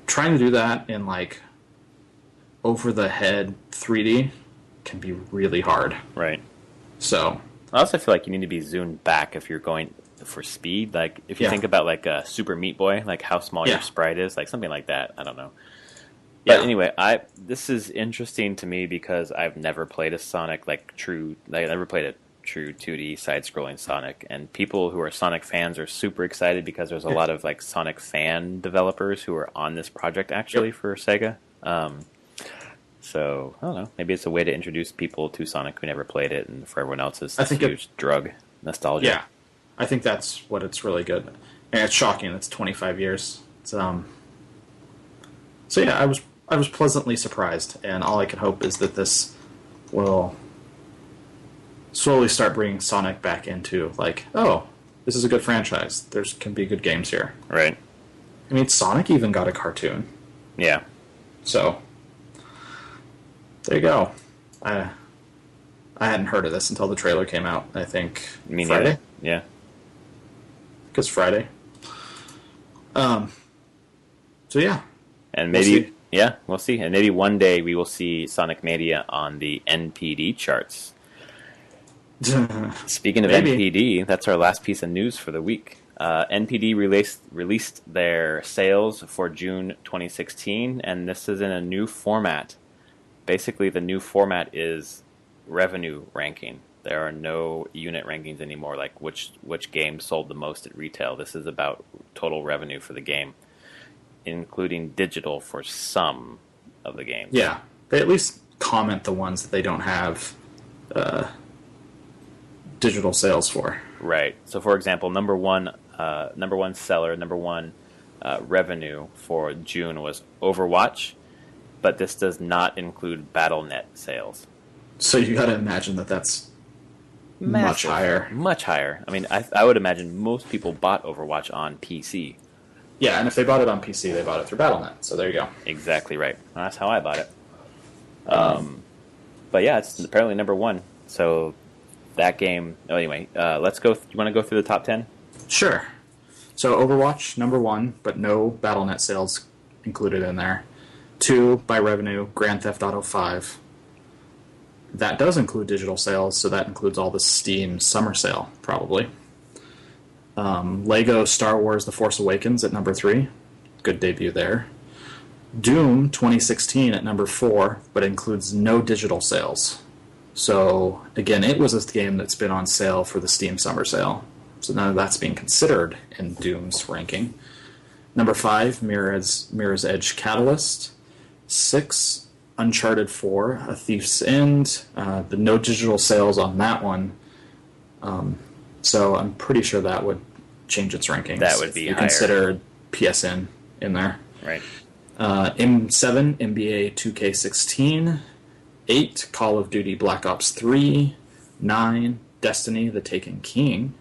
trying to do that in like over the head 3D can be really hard. Right. So I also feel like you need to be zoomed back if you're going for speed. Like if you think about like a Super Meat Boy, like how small your sprite is, like something like that. I don't know. But anyway, this is interesting to me because I've never played a Sonic I never played a true 2D side-scrolling Sonic, and people who are Sonic fans are super excited because there's a lot of like Sonic fan developers who are on this project actually for Sega. So I don't know. Maybe it's a way to introduce people to Sonic who never played it, and for everyone else, it's a huge drug nostalgia. Yeah, I think that's what it's really good, and it's shocking. It's 25 years. So yeah, I was pleasantly surprised, and all I can hope is that this will slowly start bringing Sonic back into, like, oh, this is a good franchise. There's can be good games here. Right. I mean, Sonic even got a cartoon. Yeah. So, there you go. I hadn't heard of this until the trailer came out, I think, Me Friday? neither. Yeah. Because Friday. So, yeah. And We'll maybe, see. yeah, we'll see. And maybe one day we will see Sonic Mania on the NPD charts. Speaking of Maybe. NPD, that's our last piece of news for the week. NPD released their sales for June 2016, and this is in a new format. Basically, the new format is revenue ranking. There are no unit rankings anymore, like which game sold the most at retail. This is about total revenue for the game, including digital for some of the games. Yeah. They at least comment the ones that they don't have digital sales for. Right. So, for example, number one seller, number one revenue for June was Overwatch, but this does not include BattleNet sales. So you got to imagine that that's much Massive. higher. Much higher. I mean, I would imagine most people bought Overwatch on PC. Yeah, and if they bought it on PC, they bought it through BattleNet. So there you go. Exactly right. That's how I bought it. But yeah, it's apparently number one. So that game. Oh, anyway, let's go. You want to go through the top 10? Sure. So Overwatch, number one, but no BattleNet sales included in there. 2, by revenue, Grand Theft Auto 5. That does include digital sales, so that includes all the Steam summer sale, probably. Lego Star Wars The Force Awakens at number 3. Good debut there. Doom 2016 at number 4, but includes no digital sales. So, again, it was a game that's been on sale for the Steam summer sale. So none of that's being considered in Doom's ranking. Number 5, Mirror's Edge Catalyst. 6, Uncharted 4, A Thief's End. The no digital sales on that one. So I'm pretty sure that would change its rankings. That would be if you higher. consider PSN in there. Right. M7, NBA 2K16. 8, Call of Duty Black Ops 3. 9, Destiny The Taken King.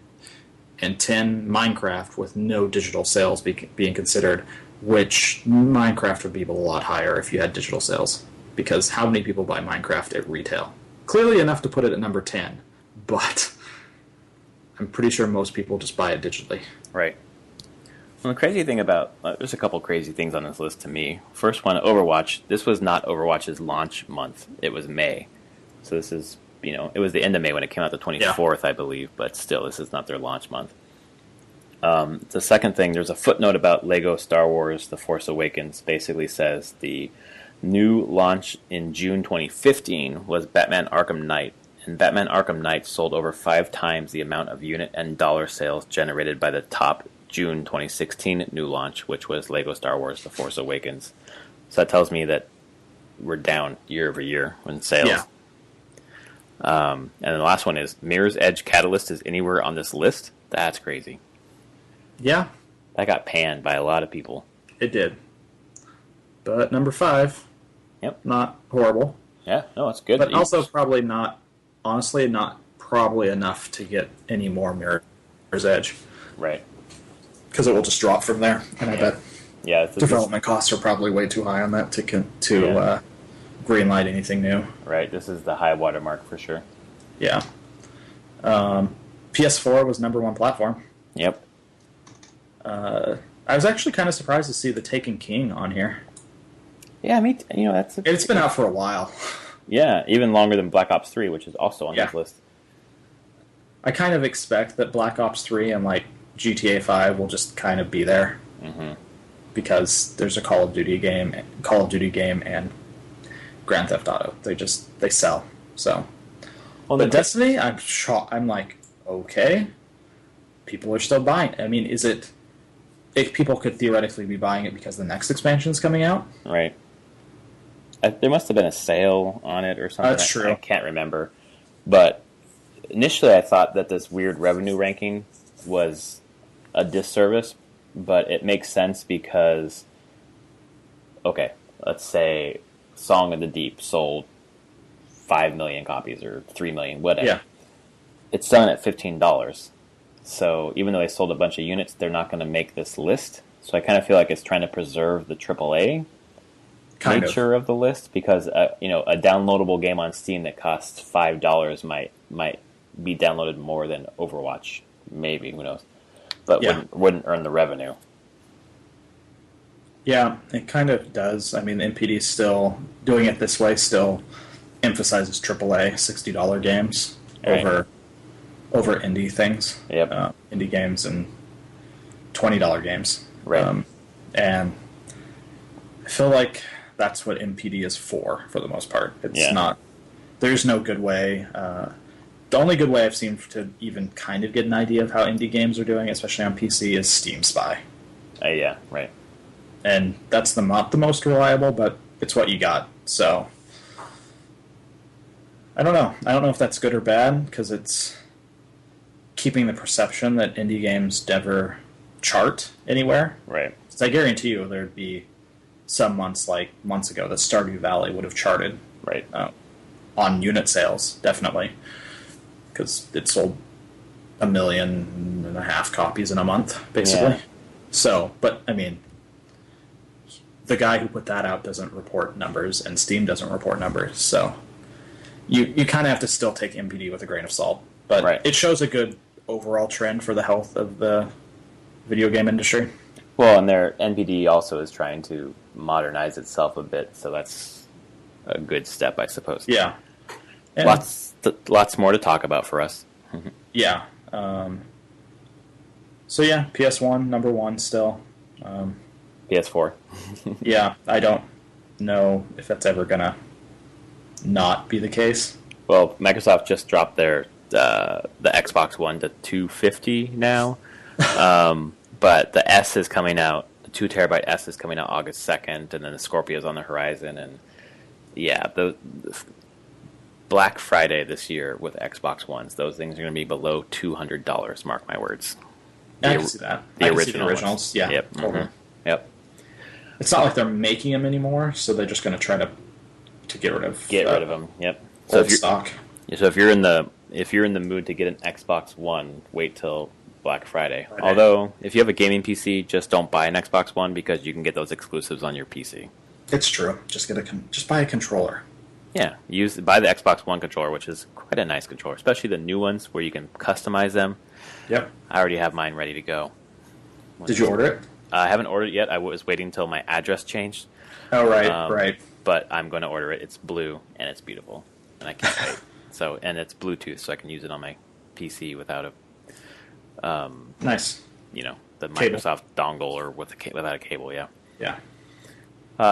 And 10, Minecraft, with no digital sales being considered, which Minecraft would be a lot higher if you had digital sales. Because how many people buy Minecraft at retail? Clearly enough to put it at number 10, but I'm pretty sure most people just buy it digitally. Right. Well, the crazy thing about there's a couple crazy things on this list to me. First one, Overwatch. This was not Overwatch's launch month. It was May. So this is, it was the end of May when it came out, the 24th, I believe. But still, this is not their launch month. The second thing, there's a footnote about Lego Star Wars The Force Awakens. Basically says the new launch in June 2015 was Batman Arkham Knight. And Batman Arkham Knight sold over 5 times the amount of unit and dollar sales generated by the top June 2016 new launch, which was Lego Star Wars The Force Awakens. So that tells me that we're down year over year in sales. Yeah. And then the last one is Mirror's Edge Catalyst is anywhere on this list? That's crazy. Yeah, That got panned by a lot of people. it did. But number 5, Yep. not horrible. Yeah, no, it's good. But also probably not, honestly, not probably enough to get any more Mirror's Edge. Right. Because it will just drop from there. And I bet Yeah, it's development costs are probably way too high on that to Yeah. greenlight anything new. Right, this is the high watermark for sure. Yeah. PS4 was number 1 platform. Yep. I was actually kind of surprised to see The Taken King on here. Yeah, that's... It's been out for a while. Yeah, even longer than Black Ops 3, which is also on Yeah. this list. I kind of expect that Black Ops 3 and like GTA 5 will just kind of be there. Mm-hmm. Because there's a Call of Duty game and Grand Theft Auto. They sell. So, Well, but Destiny, I'm shocked. I'm like, okay, people are still buying. I mean, is it? If people could theoretically be buying it because the next expansion is coming out. Right. There must have been a sale on it or something. That's true. I can't remember. But initially I thought that this weird revenue ranking was a disservice, but it makes sense because, okay, let's say Song of the Deep sold 5 million copies or 3 million, whatever. Yeah. It's selling at $15. So even though they sold a bunch of units, they're not going to make this list. So I kind of feel like it's trying to preserve the AAA nature of the list, because a downloadable game on Steam that costs $5 might be downloaded more than Overwatch, maybe, who knows, but wouldn't earn the revenue. Yeah, it kind of does. I mean, NPD still doing it this way still emphasizes AAA $60 games over indie things. Yep. Indie games and $20 games. Right. And I feel like that's what NPD is for the most part. It's not. There's no good way. The only good way I've seen to even kind of get an idea of how indie games are doing, especially on PC, is Steam Spy. Yeah, right. And that's not the most reliable, but it's what you got. So I don't know. I don't know if that's good or bad, because it's keeping the perception that indie games never chart anywhere. Right. So I guarantee you there'd be some months, like months ago, that Stardew Valley would have charted. Right. On unit sales, definitely. Because it sold 1.5 million copies in a month, basically. Yeah. So, but, I mean, the guy who put that out doesn't report numbers, and Steam doesn't report numbers, so you kind of have to still take NPD with a grain of salt. But It shows a good overall trend for the health of the video game industry. Well, and their NPD also is trying to modernize itself a bit, so that's a good step, I suppose. Yeah. And lots more to talk about for us. Yeah. So yeah, PS1, number one still. PS4. Yeah, I don't know if that's ever going to not be the case. Well, Microsoft just dropped their the Xbox One to $250 now. But the S is coming out, the 2 terabyte S is coming out August 2nd, and then the Scorpio is on the horizon. And yeah, the Black Friday this year with Xbox Ones, those things are going to be below $200, mark my words. I can see that. The originals, yeah. Yep. Totally. Mm-hmm. Yep. It's not like they're making them anymore, so they're just going to try to get rid of them. Yep. Old stock. So if you're in the mood to get an Xbox One, wait till Black Friday. Although if you have a gaming PC, just don't buy an Xbox One, because you can get those exclusives on your PC. It's true. Just buy a controller. Yeah, buy the Xbox One controller, which is quite a nice controller, especially the new ones where you can customize them. Yep. I already have mine ready to go. Did you order it? I haven't ordered it yet. I was waiting until my address changed. Oh, right, right. But I'm going to order it. It's blue, and it's beautiful, and I can't wait. And it's Bluetooth, so I can use it on my PC without a nice. The Microsoft dongle or without a cable. Yeah. Yeah.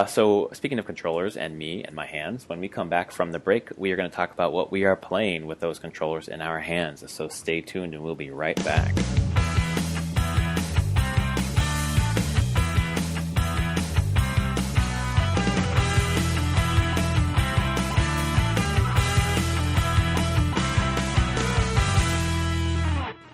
So speaking of controllers and me and my hands, when we come back from the break, we are going to talk about what we are playing with those controllers in our hands. So stay tuned, and we'll be right back.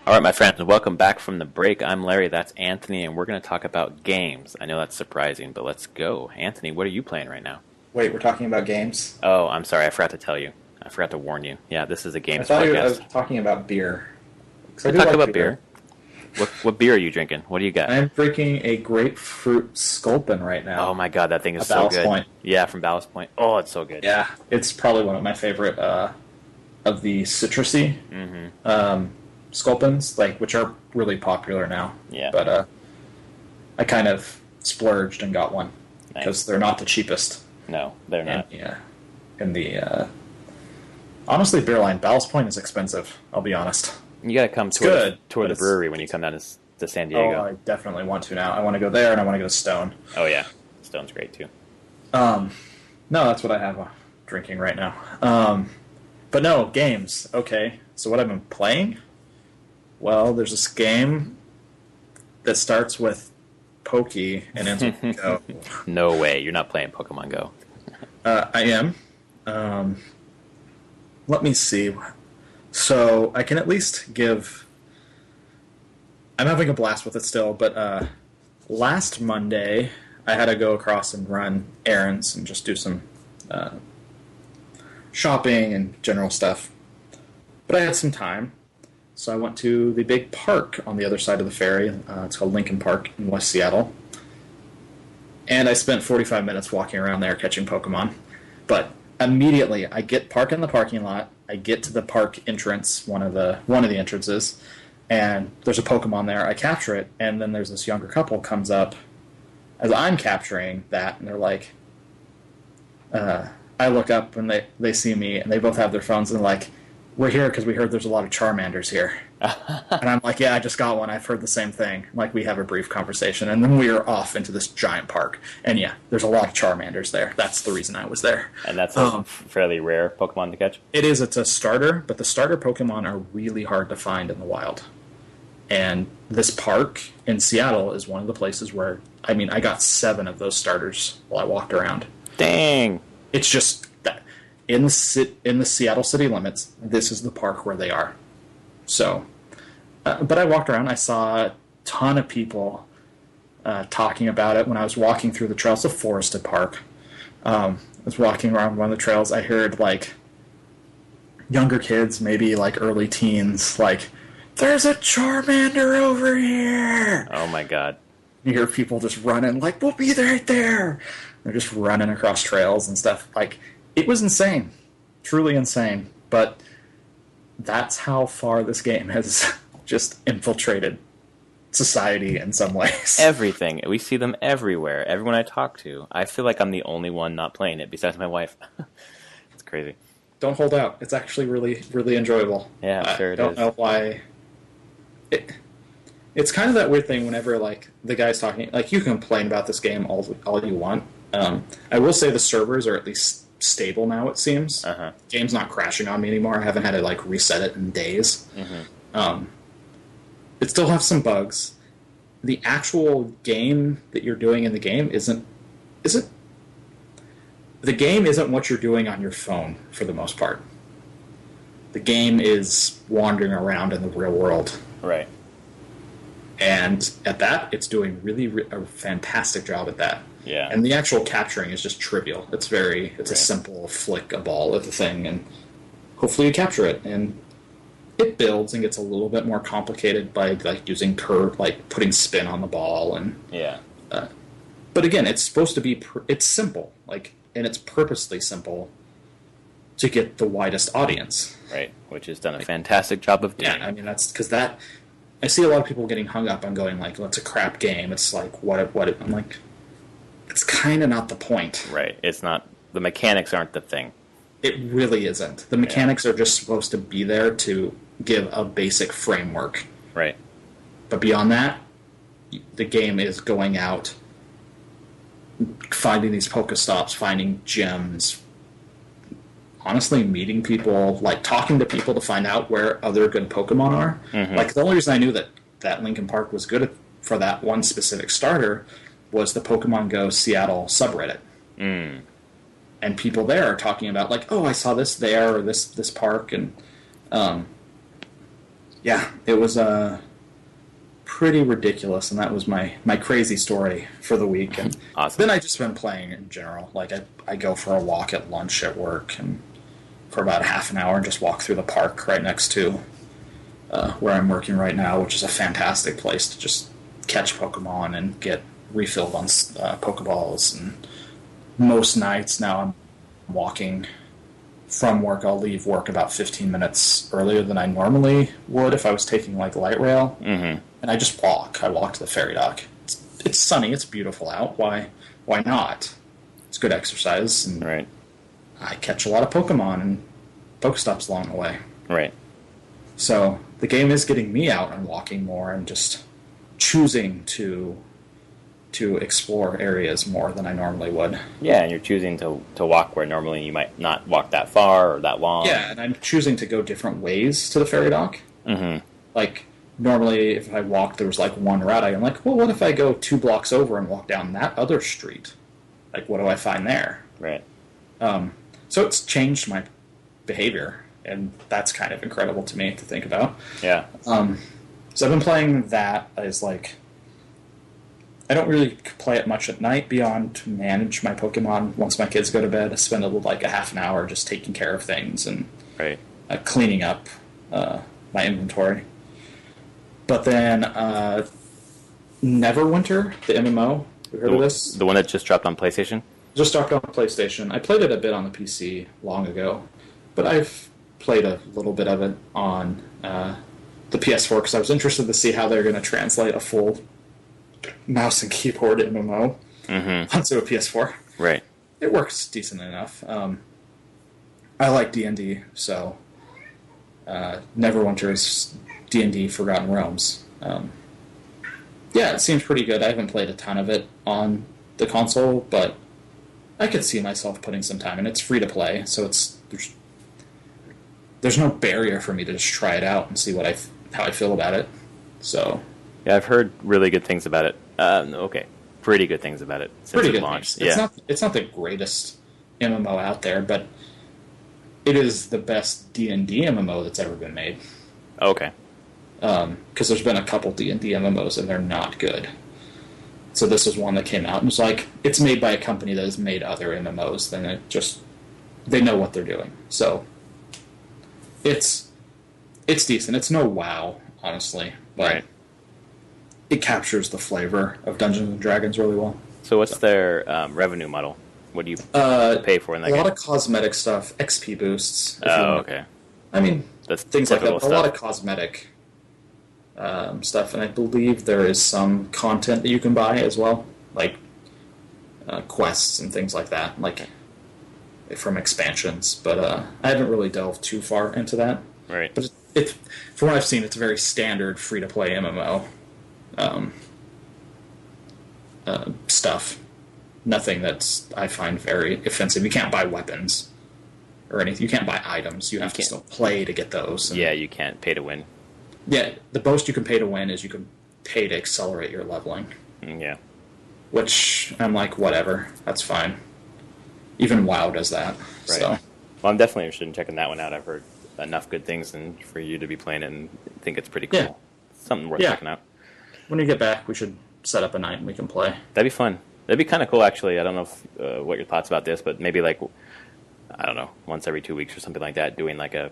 All right, my friends, welcome back from the break. I'm Larry, that's Anthony, and we're going to talk about games. I know that's surprising, but let's go. Anthony, what are you playing right now? Wait, we're talking about games? Oh, I'm sorry, I forgot to tell you. I forgot to warn you. Yeah, this is a games podcast. I was talking about beer. We're talking about beer. What beer are you drinking? What do you got? I'm drinking a grapefruit Sculpin right now. Oh my god, that thing is so good. Point. Yeah, from Ballast Point. Oh, it's so good. Yeah, it's probably one of my favorite of the citrusy Sculpins, which are really popular now. Yeah. But I kind of splurged and got one because they're not the cheapest. No, they're not. Yeah. Honestly, beer line Ballast Point is expensive. I'll be honest. You got to come tour the brewery when you come down to San Diego. Oh, I definitely want to now. I want to go there, and I want to go to Stone. Oh yeah, Stone's great too. No, that's what I have drinking right now. But no, games. Okay, so what I've been playing? Well, there's this game that starts with Pokey and ends with Go. No way, you're not playing Pokemon Go. I am. Let me see. So I can at least give... I'm having a blast with it still, but last Monday I had to go across and run errands and just do some shopping and general stuff. But I had some time, so I went to the big park on the other side of the ferry. It's called Lincoln Park in West Seattle. And I spent 45 minutes walking around there catching Pokemon. But immediately, I park in the parking lot. I get to the park entrance, one of the entrances, and there's a Pokemon there. I capture it, and then there's this younger couple comes up as I'm capturing that, and they're like, I look up and they see me, and they both have their phones, and they're like, we're here because we heard there's a lot of Charmanders here. And I'm like, yeah, I just got one. I've heard the same thing. Like, we have a brief conversation, and then we are off into this giant park. And yeah, there's a lot of Charmanders there. That's the reason I was there. And that's a fairly rare Pokemon to catch? It is. It's a starter, but the starter Pokemon are really hard to find in the wild. And this park in Seattle is one of the places where, I mean, I got 7 of those starters while I walked around. Dang! It's just that in the Seattle city limits, this is the park where they are. So, but I walked around. I saw a ton of people talking about it when I was walking through the trails. It's a forested park. I was walking around one of the trails. I heard, like, younger kids, maybe, like, early teens, like, there's a Charmander over here! Oh, my God. You hear people just running, like, we'll be right there! They're just running across trails and stuff. Like, it was insane. Truly insane. But that's how far this game has just infiltrated society in some ways. Everything. We see them everywhere. Everyone I talk to. I feel like I'm the only one not playing it, besides my wife. It's crazy. Don't hold out. It's actually really, really enjoyable. Yeah, sure it is. I don't know why... It's kind of that weird thing whenever, like, the guy's talking... Like, you can complain about this game all you want. I will say the servers are at least stable now, it seems. Uh-huh. Game's not crashing on me anymore. I haven't had to, like, reset it in days. Mm-hmm. It still has some bugs. The actual game that you're doing in the game isn't... The game isn't what you're doing on your phone, for the most part. The game is wandering around in the real world. Right. And at that, it's doing a fantastic job at that. Yeah. And the actual capturing is just trivial. It's right. a simple flick a ball at the thing, and hopefully you capture it. And it builds and gets a little bit more complicated by, like, using putting spin on the ball, and yeah. But again, it's supposed to be it's simple, like, and it's purposely simple to get the widest audience. Right, which has done a fantastic job of doing. Yeah, I mean, that's because that... I see a lot of people getting hung up on going, like, well, it's a crap game. It's like, I'm like, it's kind of not the point. Right, it's not... The mechanics aren't the thing. It really isn't. The mechanics are just supposed to be there to give a basic framework. Right. But beyond that, the game is going out, finding these Pokestops, finding gems, honestly meeting people, like talking to people to find out where other good Pokemon are. Mm-hmm. Like, the only reason I knew that Lincoln Park was good for that one specific starter was the Pokemon Go Seattle subreddit. Mm. And people there are talking about, like, oh, I saw this there, or this park, and yeah, it was pretty ridiculous, and that was my crazy story for the week. And awesome. Then I just been playing in general. Like, I go for a walk at lunch at work, and for about half an hour, and just walk through the park right next to where I'm working right now, which is a fantastic place to just catch Pokemon and get refilled on Pokeballs. And most nights now I'm walking from work. I'll leave work about 15 minutes earlier than I normally would if I was taking, like, light rail. Mm-hmm. And I just walk. I walk to the ferry dock. It's sunny. It's beautiful out. Why not? It's good exercise. And right. I catch a lot of Pokemon and Pokestops along the way. Right. So the game is getting me out and walking more and just choosing to explore areas more than I normally would. Yeah, and you're choosing to walk where normally you might not walk that far or that long. Yeah, and I'm choosing to go different ways to the ferry dock. Mm-hmm. Like, normally if I walked, there was, like, one route. I'm like, well, what if I go 2 blocks over and walk down that other street? Like, what do I find there? Right. So it's changed my behavior, and that's kind of incredible to me to think about. Yeah. So I've been playing that as, like, I don't really play it much at night beyond to manage my Pokemon. Once my kids go to bed, I spend like a half an hour just taking care of things and Right. cleaning up my inventory. But then Neverwinter, the MMO, you heard of this? The one that just dropped on PlayStation? Just dropped on PlayStation. I played it a bit on the PC long ago, but I've played a little bit of it on the PS4 because I was interested to see how they're going to translate a full mouse and keyboard MMO onto a PS4. Right. It works decent enough. I like D&D, so Neverwinter's D&D Forgotten Realms. Yeah, it seems pretty good. I haven't played a ton of it on the console, but I could see myself putting some time in. It's free to play, so there's no barrier for me to just try it out and see how I feel about it. So yeah, I've heard really good things about it. Okay, pretty good things about it since it launched. Yeah. It's not the greatest MMO out there, but it is the best D&D MMO that's ever been made. Okay. Because there's been a couple D&D MMOs and they're not good. So this is one that came out and it's like it's made by a company that has made other MMOs. Then they know what they're doing. So it's decent. It's no WoW, honestly, but it captures the flavor of Dungeons and Dragons really well. So what's their revenue model? What do you pay for in that game? A lot of cosmetic stuff, XP boosts. Okay. I mean, that's things like that. stuff. A lot of cosmetic stuff, and I believe there is some content that you can buy as well, like quests and things like that, like from expansions. But I haven't really delved too far into that. Right. But from what I've seen, it's a very standard free-to-play MMO stuff. Nothing that's I find very offensive. You can't buy weapons or anything. You can't buy items. You have to still play to get those. Yeah, you can't pay to win. Yeah, the most you can pay to win is you can pay to accelerate your leveling. Yeah. Which, I'm like, whatever. That's fine. Even WoW does that. Right. So. Well, I'm definitely interested in checking that one out. I've heard enough good things and for you to be playing it and think it's pretty cool. Yeah. Something worth checking out. When you get back, we should set up a night and we can play. That'd be fun. That'd be kind of cool, actually. I don't know what your thoughts about this, but maybe like, I don't know, once every 2 weeks or something like that, doing like a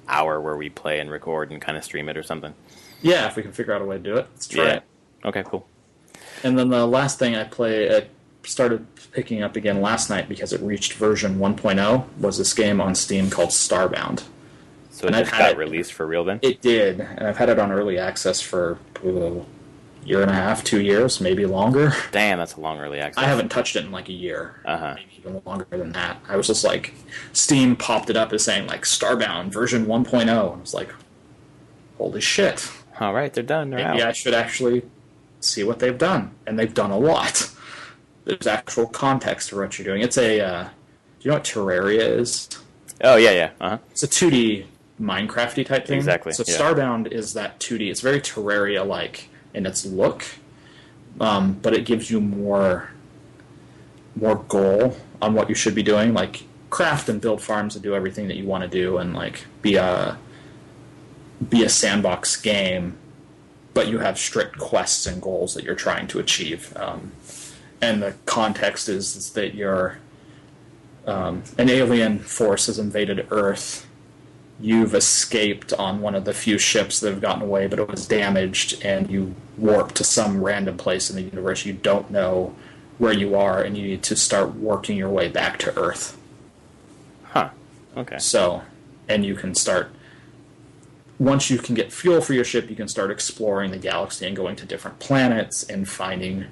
hour where we play and record and kind of stream it or something. Yeah, if we can figure out a way to do it. Let's try it. Okay, cool. And then the last thing I started picking up again last night because it reached version 1.0 was this game on Steam called Starbound. So it just got released for real then? It did, and I've had it on early access for a year and a half, 2 years, maybe longer. Damn, that's a long early access. I haven't touched it in like a year, maybe even longer than that. I was just like, Steam popped it up as saying like Starbound version 1.0, and I was like, holy shit. All right, they're done. They're Maybe out. I should actually see what they've done, and they've done a lot. There's actual context to what you're doing. It's do you know what Terraria is? Oh, yeah. It's a 2D Minecraft-y type thing. Exactly. So Starbound is that 2D. It's very Terraria-like in its look, but it gives you more goal on what you should be doing, like craft and build farms and do everything that you want to do, and like be a sandbox game, but you have strict quests and goals that you're trying to achieve. And the context is that you're an alien force has invaded Earth. You've escaped on one of the few ships that have gotten away, but it was damaged, and you warp to some random place in the universe. You don't know where you are, and you need to start working your way back to Earth. Huh. Okay. So, and you can start... Once you can get fuel for your ship, you can start exploring the galaxy and going to different planets and finding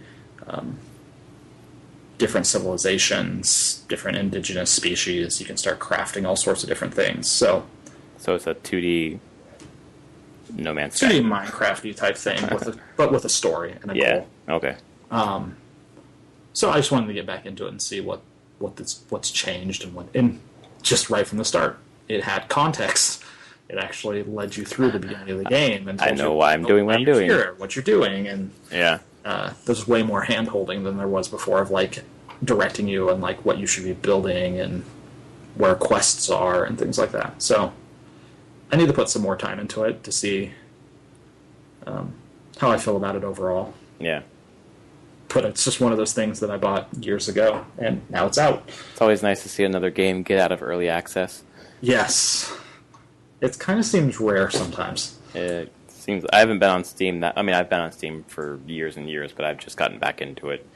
different civilizations, different indigenous species. You can start crafting all sorts of different things. So it's a 2D No Man's Sky. 2D Minecraft-y type thing, but with a story and a goal. Okay. So I just wanted to get back into it and see what's changed and just right from the start, it had context. It actually led you through the beginning of the game, and I know why I'm doing what I'm doing. What you're doing, and there's way more hand-holding than there was before of like directing you and like what you should be building and where quests are and things like that. So I need to put some more time into it to see how I feel about it overall. Yeah. But it's just one of those things that I bought years ago, and now it's out. It's always nice to see another game get out of early access. Yes. It kind of seems rare sometimes. It seems I haven't been on Steam. I've been on Steam for years and years, but I've just gotten back into it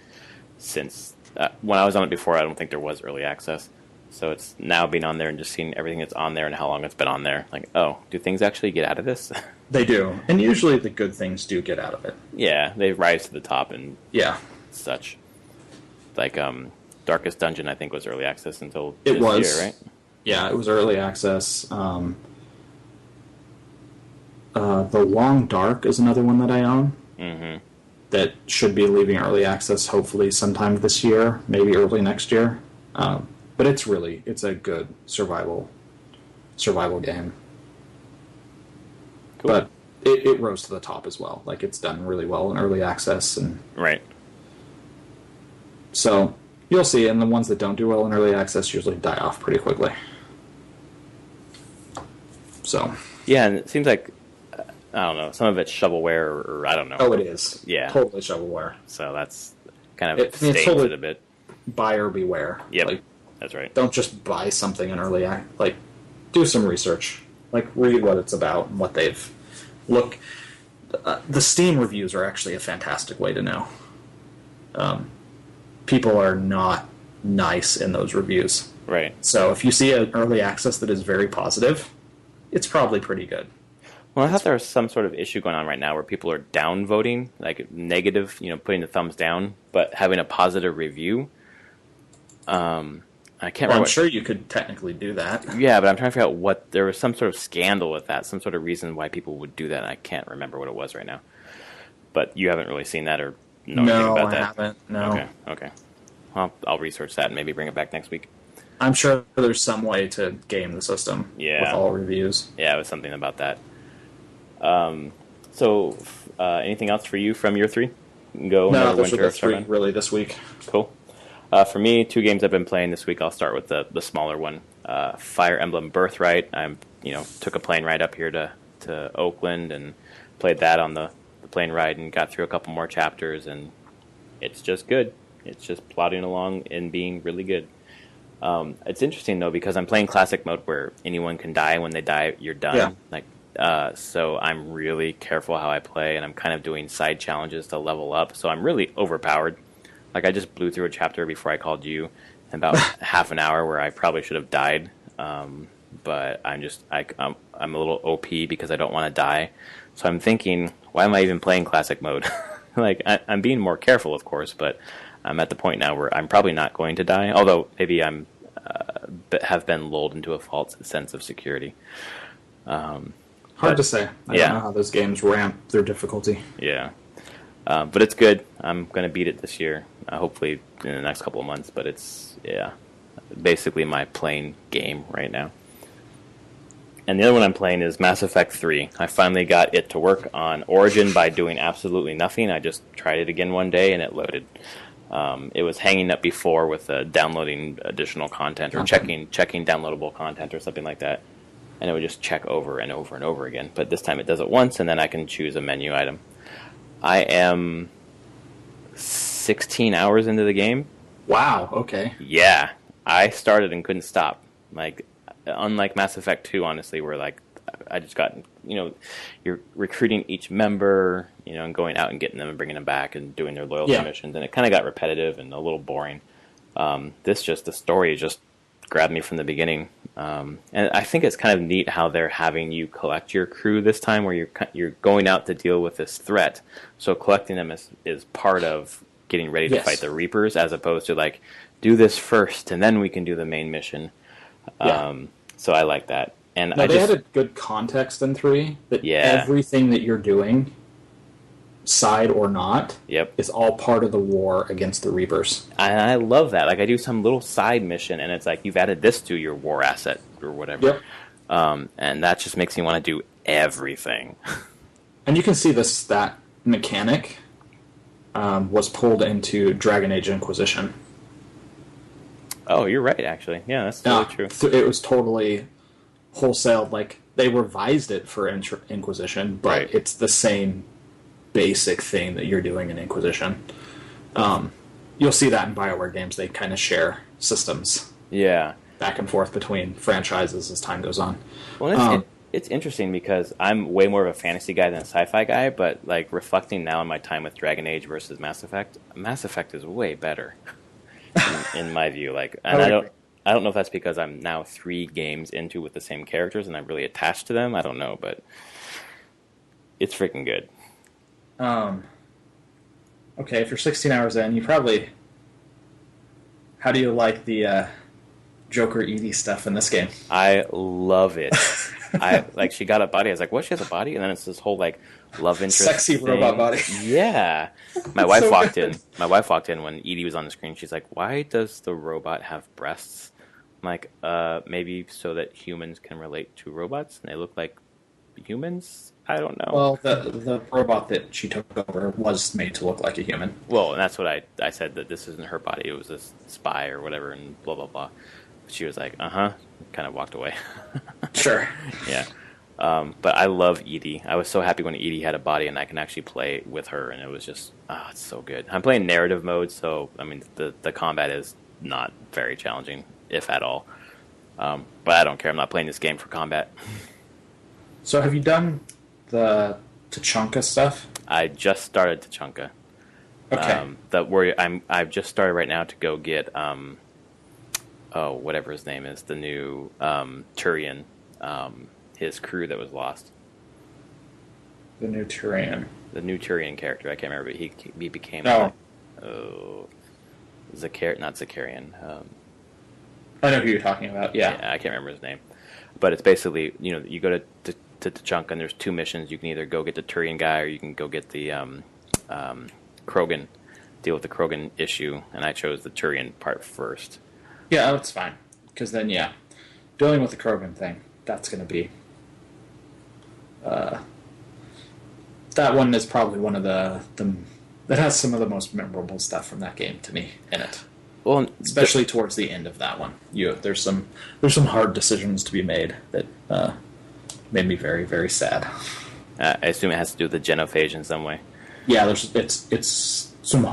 since when I was on it before. I don't think there was early access, so it's now being on there and just seeing everything that's on there and how long it's been on there. Like, oh, do things actually get out of this? They do, and usually the good things do get out of it. Yeah, they rise to the top and Yeah, such. Like Darkest Dungeon, I think was early access until it this was year, right? Yeah, it was early access. The Long Dark is another one that I own. Mm-hmm. That should be leaving early access hopefully sometime this year, maybe early next year. But it's a good survival game. Cool. But it rose to the top as well. Like, it's done really well in early access, and Right. so you'll see. And the ones that don't do well in early access usually die off pretty quickly. So Yeah, and it seems like I don't know, some of it's shovelware or I don't know. oh, it is. Yeah. Totally shovelware. So that's kind of It's stains totally it a bit. buyer beware. Yep. Like, That's right. don't just buy something in early act. Like, do some research. Like, read what it's about and what they've look. The Steam reviews are actually a fantastic way to know. People are not nice in those reviews. Right. So if you see an early access that is very positive, it's probably pretty good. Well, I thought there was some sort of issue going on right now where people are downvoting, like negative, putting the thumbs down, but having a positive review. I can't remember. I'm sure you could technically do that. Yeah, but I'm trying to figure out what there was some sort of scandal with that, some sort of reason why people would do that. And I can't remember what it was right now. But you haven't really seen that or know anything about that? I haven't. No. Okay. I'll research that and maybe bring it back next week. I'm sure there's some way to game the system with all reviews. Yeah, it was something about that. So, anything else for you from year 3? Go. No, those winter, are the 3 really this week. Cool. For me, 2 games I've been playing this week. I'll start with the smaller one, Fire Emblem Birthright. I took a plane ride up here to Oakland and played that on the plane ride and got through a couple more chapters, and it's just good. It's just plodding along and being really good. It's interesting though because I'm playing classic mode where anyone can die. When they die, you're done. Yeah. So I'm really careful how I play, and I'm kind of doing side challenges to level up. So I'm really overpowered. Like, I just blew through a chapter before I called you in about half an hour where I probably should have died. But I'm a little OP because I don't want to die. So I'm thinking, why am I even playing classic mode? Like, I'm being more careful, of course, but I'm at the point now where I'm probably not going to die. Although maybe I'm have been lulled into a false sense of security. Hard to say. I don't know how those games ramp their difficulty. Yeah. But it's good. I'm going to beat it this year, hopefully in the next couple of months. But it's, basically my playing game right now. And the other one I'm playing is Mass Effect 3. I finally got it to work on Origin by doing absolutely nothing. I just tried it again one day and it loaded. It was hanging up before with downloading additional content or checking downloadable content or something like that. And it would just check over and over and over again. But this time it does it once, and then I can choose a menu item. I am 16 hours into the game. Wow, okay. Yeah. I started and couldn't stop. Like, unlike Mass Effect 2, honestly, where, like, I just got, you're recruiting each member, and going out and getting them and bringing them back and doing their loyalty missions. And it kind of got repetitive and a little boring. The story just grabbed me from the beginning. And I think it's kind of neat how they're having you collect your crew this time, where you're going out to deal with this threat. So collecting them is part of getting ready to fight the Reapers, as opposed to like, do this first and then we can do the main mission. So I like that. And they had a good context in 3 that everything that you're doing, side or not, is all part of the war against the Reapers. And I love that. Like, I do some little side mission, and it's like, you've added this to your war asset or whatever. And that just makes me want to do everything. And you can see that mechanic was pulled into Dragon Age Inquisition. Oh, you're right, actually. Yeah, that's totally true. It was totally wholesale. Like, they revised it for Inquisition, but it's the same basic thing that you're doing in Inquisition. You'll see that in BioWare games. They kind of share systems Yeah. back and forth between franchises as time goes on. Well, it's interesting because I'm way more of a fantasy guy than a sci-fi guy, but like reflecting now on my time with Dragon Age versus Mass Effect is way better in my view. Like, and I don't know if that's because I'm now 3 games into with the same characters and I'm really attached to them. I don't know, but it's freaking good. Okay, if you're 16 hours in, you probably... How do you like the Joker Edie stuff in this game? I love it. She got a body. I was like, what? She has a body? And then it's this whole like love interest, sexy thing. Robot body. Yeah. My wife walked in. My wife walked in when Edie was on the screen. She's like, why does the robot have breasts? I'm like, maybe so that humans can relate to robots and they look like humans. I don't know. Well, the robot that she took over was made to look like a human. Well, and that's what I said, that this isn't her body. It was a spy or whatever, and blah blah blah. She was like, kind of walked away. Sure. Yeah. But I love Edie. I was so happy when Edie had a body and I can actually play with her, and it was just, it's so good. I'm playing narrative mode, so, I mean, the combat is not very challenging, if at all. But I don't care. I'm not playing this game for combat. So have you done the Tachanka stuff? I just started Tachanka. Okay. I've just started right now to go get, whatever his name is, the new Turian, his crew that was lost. The new Turian. The new Turian character. I can't remember, but he became... Oh. Not Zakarian. I know who you're talking about, yeah. I can't remember his name. But it's basically, you go to Tachanka, and there's 2 missions. You can either go get the Turian guy, or you can go get the Krogan, deal with the Krogan issue, and I chose the Turian part first. Yeah, that's fine. Because then, yeah, dealing with the Krogan thing, that's going to be... that one is probably one of the... That has some of the most memorable stuff from that game to me in it. Well, especially towards the end of that one. There's some hard decisions to be made that made me very, very sad. I assume it has to do with the genophage in some way. Yeah, it's some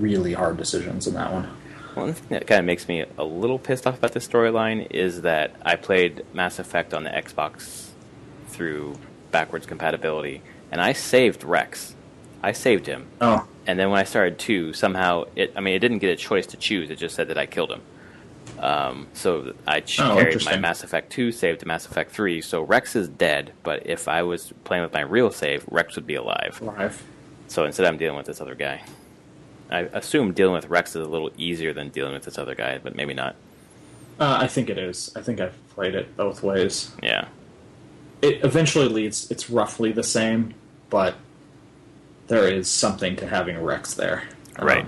really hard decisions in that one. One thing that kind of makes me a little pissed off about this storyline is that I played Mass Effect on the Xbox through backwards compatibility, and I saved Rex. I saved him. Oh. And then when I started 2, somehow, it didn't get a choice to choose. It just said that I killed him. So I carried my Mass Effect 2 save to Mass Effect 3. So Rex is dead, but if I was playing with my real save, Rex would be alive. So instead I'm dealing with this other guy. I assume dealing with Rex is a little easier than dealing with this other guy, but maybe not. I think it is. I think I've played it both ways. Yeah. It eventually leads, it's roughly the same, but there is something to having Rex there. Right.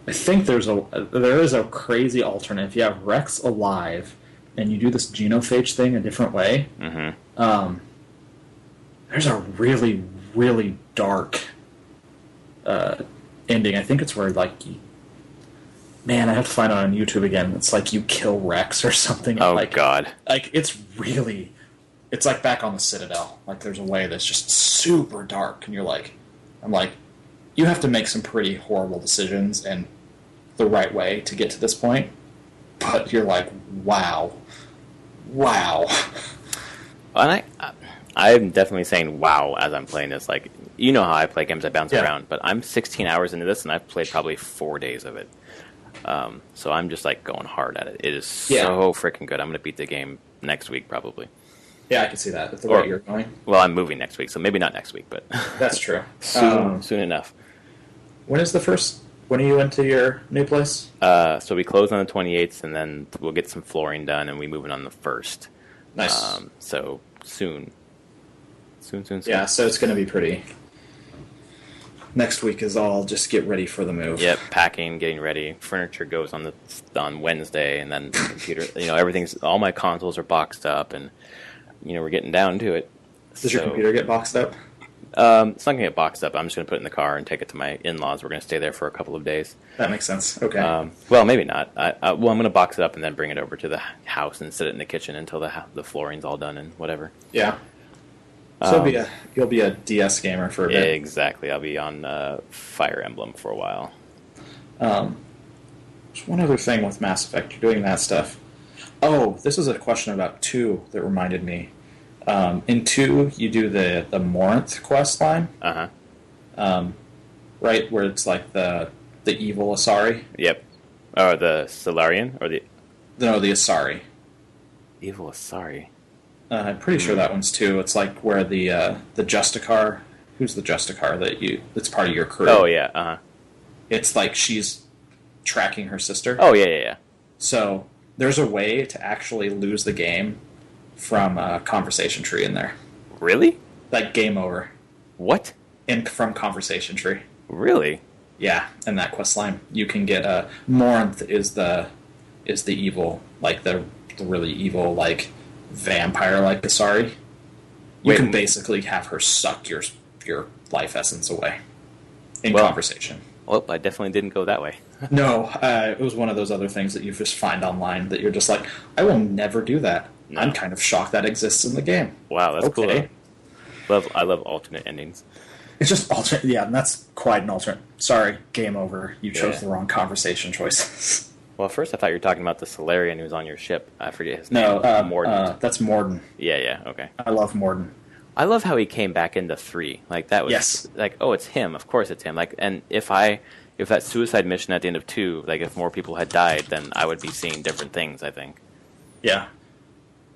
I think there is a crazy alternate. If you have Rex alive and you do this genophage thing a different way, there's a really, really dark ending. I think it's where, like, man, I have to find it on YouTube again. It's like you kill Rex or something. Oh, like, God. Like, it's like back on the Citadel. Like, there's a way that's just super dark, and I'm like, you have to make some pretty horrible decisions and the right way to get to this point. But you're like, wow. And I'm definitely saying wow as I'm playing this. Like, you know how I play games, I bounce around, but I'm 16 hours into this, and I've played probably 4 days of it. So I'm just, like, going hard at it. It is so freaking good. I'm going to beat the game next week, probably. Yeah, I can see that. At the rate you're going. Well, I'm moving next week, so maybe not next week, but... That's true. Soon enough. When are you into your new place? So we close on the 28th, and then we'll get some flooring done, and we move in on the 1st. Nice. So soon. Soon. Yeah, so it's going to be pretty... Next week is all just get ready for the move. Yep, packing, getting ready. Furniture goes on Wednesday, and then the computer. All my consoles are boxed up, and we're getting down to it. Does your computer get boxed up? It's not going to get boxed up. I'm just going to put it in the car and take it to my in-laws. We're going to stay there for a couple of days. That makes sense. Okay. Well, maybe not. I'm going to box it up and then bring it over to the house and sit it in the kitchen until the flooring's all done and whatever. Yeah. So you'll be a DS gamer for a bit. Exactly. I'll be on Fire Emblem for a while. There's one other thing with Mass Effect. You're doing that stuff. Oh, this is a question about 2 that reminded me. In 2, you do the Morinth quest line. Right, where it's like the evil Asari. Yep. Or the Solarian? Or the... No, the Asari. Evil Asari. I'm pretty sure that one's 2. It's like where the Justicar... Who's the Justicar that's part of your crew? Oh, yeah, It's like she's tracking her sister. Oh, yeah. So there's a way to actually lose the game from a conversation tree in there. Really? Like game over. What? From conversation tree. Really? Yeah, in that quest line, you can get Morinth is the evil, like the really evil, like vampire, like Asari. You can basically have her suck your life essence away in conversation. Well, I definitely didn't go that way. No, it was one of those other things that you just find online that you're just like, I will never do that. No. I'm kind of shocked that exists in the game. Wow, that's cool. I love alternate endings. It's just alternate, yeah, and that's quite an alternate. Sorry, game over. You chose the wrong conversation choices. Well, first I thought you were talking about the Solarian who's on your ship. I forget his name. No, Mordant. That's Morden. Yeah, okay. I love Morden. I love how he came back into 3. Like that was like, oh, it's him. Of course it's him. Like, and if that suicide mission at the end of 2, like if more people had died, then I would be seeing different things, I think. Yeah.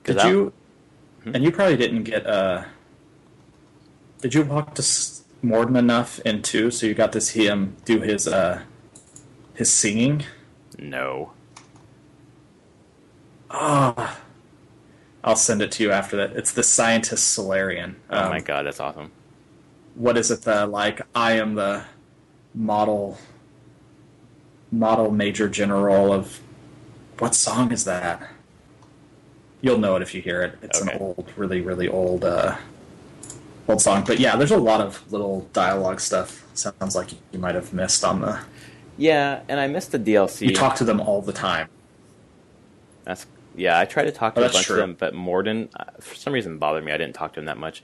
Did you? And you probably didn't get. Did you talk to Morden enough in 2 so you got to see him do his singing? No. I'll send it to you after that. It's the Scientist Solarian. Oh my god, that's awesome. What is it? Like I am the model Major General of. What song is that? You'll know it if you hear it. It's an old, really, really old song. But yeah, there's a lot of little dialogue stuff. Sounds like you might have missed on the... Yeah, and I missed the DLC. You talk to them all the time. I tried to talk to a bunch of them, but Morden, for some reason, bothered me. I didn't talk to him that much.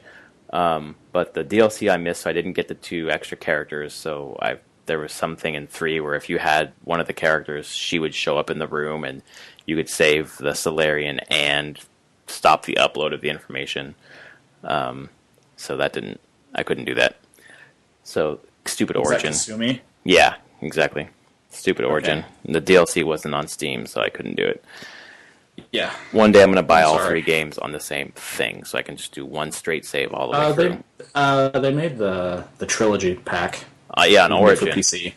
But the DLC I missed, so I didn't get the 2 extra characters, so there was something in 3 where if you had one of the characters, she would show up in the room and you could save the Solarian and stop the upload of the information. So I couldn't do that. So, stupid Origin. Is that Kasumi? Yeah, exactly. Stupid Origin. And the DLC wasn't on Steam, so I couldn't do it. Yeah. One day I'm going to buy all 3 games on the same thing, so I can just do one straight save all the way through. They made the trilogy pack. On Origin. For PC.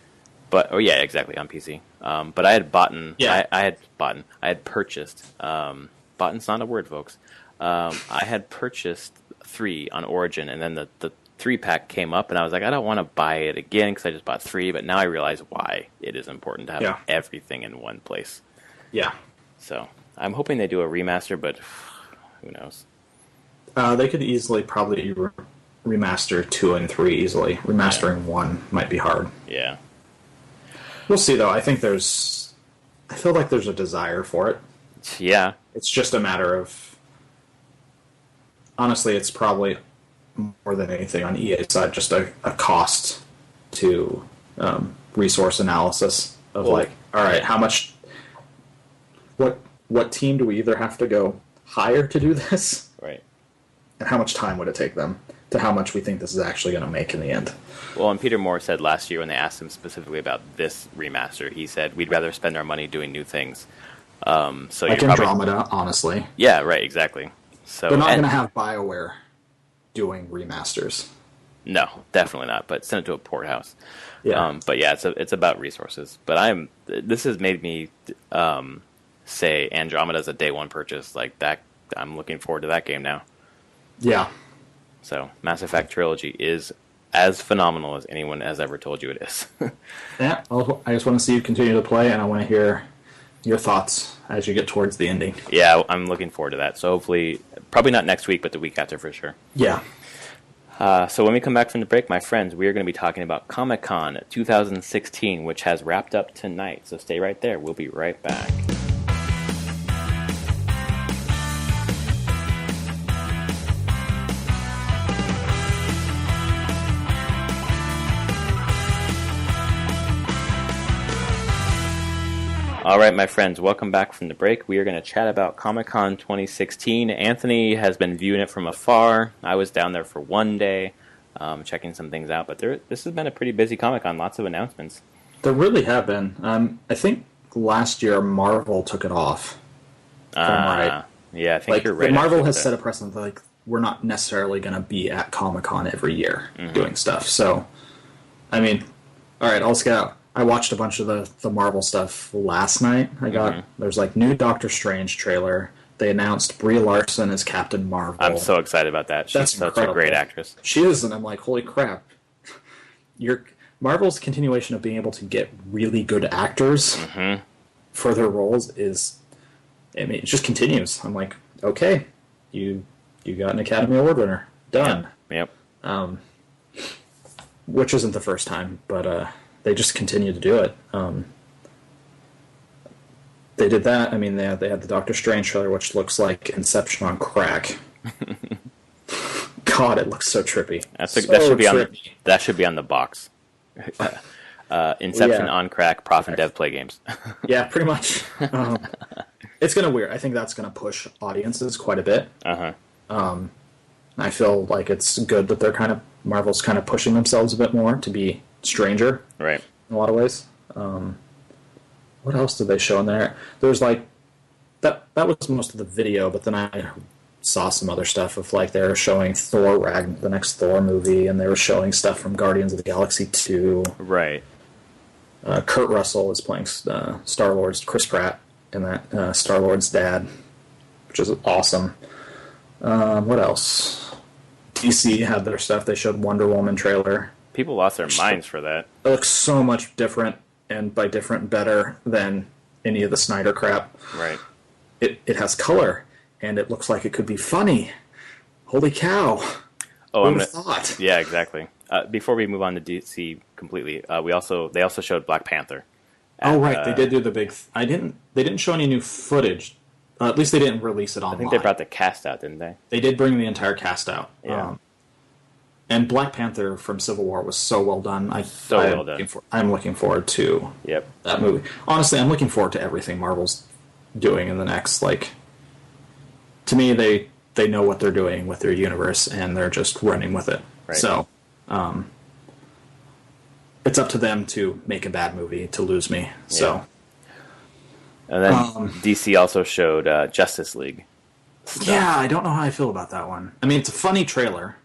But exactly, on PC. But I had I had purchased. Boughten's not a word, folks. I had purchased 3 on Origin, and then the 3-pack came up, and I was like, I don't want to buy it again because I just bought 3. But now I realize why it is important to have everything in one place. Yeah. So I'm hoping they do a remaster, but who knows? They could easily probably remaster 2 and 3 easily. Remastering 1 might be hard. Yeah. We'll see, though. I feel like there's a desire for it. Yeah. It's just a matter of... Honestly, it's probably more than anything on EA's side, just a cost to resource analysis of all right, how much... What team do we either have to go hire to do this? Right. And how much time would it take them to how much we think this is actually going to make in the end? Well, and Peter Moore said last year when they asked him specifically about this remaster, he said, we'd rather spend our money doing new things. So like Andromeda, honestly. Yeah, right, exactly. So they're not going to have BioWare doing remasters. No, definitely not, but send it to a port house. Yeah. But yeah, it's about resources. But this has made me say Andromeda's a day one purchase. Like that, I'm looking forward to that game now. Yeah. So Mass Effect Trilogy is as phenomenal as anyone has ever told you it is. Yeah, I just want to see you continue to play, and I want to hear your thoughts as you get towards the ending. Yeah, I'm looking forward to that. So hopefully, probably not next week, but the week after for sure. Yeah. So when we come back from the break, my friends, we are going to be talking about Comic-Con 2016, which has wrapped up tonight. So stay right there. We'll be right back. All right, my friends, welcome back from the break. We are going to chat about Comic-Con 2016. Anthony has been viewing it from afar. I was down there for one day, checking some things out. But this has been a pretty busy Comic-Con. Lots of announcements. There really have been. I think last year Marvel took it off. If I'm right. Yeah, I think you're right. Marvel has set a precedent that, like, we're not necessarily going to be at Comic-Con every year doing stuff. So, I mean, all right, I'll scout. I watched a bunch of the Marvel stuff last night. There's like new Doctor Strange trailer. They announced Brie Larson as Captain Marvel. I'm so excited about that. She's such a great actress. She is, and I'm like, holy crap. Marvel's continuation of being able to get really good actors for their roles is, I mean, it just continues. I'm like, okay, you got an Academy Award winner. Done. Yep. Which isn't the first time, but they just continue to do it. They did that. I mean, they had the Doctor Strange trailer, which looks like Inception on crack. God, it looks so trippy. That should be on the box. Inception on crack. Prof and Dev play games. Yeah, pretty much. It's gonna weird. I think that's gonna push audiences quite a bit. I feel like it's good that Marvel's kind of pushing themselves a bit more to be stranger, right? In a lot of ways. What else did they show in there? There's like that was most of the video, but then I saw some other stuff of, like, they were showing the next Thor movie, and they were showing stuff from Guardians of the Galaxy 2. Right. Kurt Russell is playing Star-Lord's, Chris Pratt in that, Star-Lord's dad, which is awesome. What else? DC had their stuff. They showed Wonder Woman trailer. People lost their minds for that. It looks so much different, and by different, better than any of the Snyder crap. Right. It has color, and it looks like it could be funny. Holy cow. Who would have thought? Yeah, exactly. Before we move on to DC completely, they also showed Black Panther. Right. They did do the big... They didn't show any new footage. At least they didn't release it online. I think they brought the cast out, didn't they? They did bring the entire cast out. Yeah. And Black Panther from Civil War was so well done. I'm looking forward to that movie. Honestly, I'm looking forward to everything Marvel's doing in the next, like... To me, they know what they're doing with their universe, and they're just running with it. Right. So, it's up to them to make a bad movie to lose me. Yeah. So... And then DC also showed Justice League stuff. Yeah, I don't know how I feel about that one. I mean, it's a funny trailer.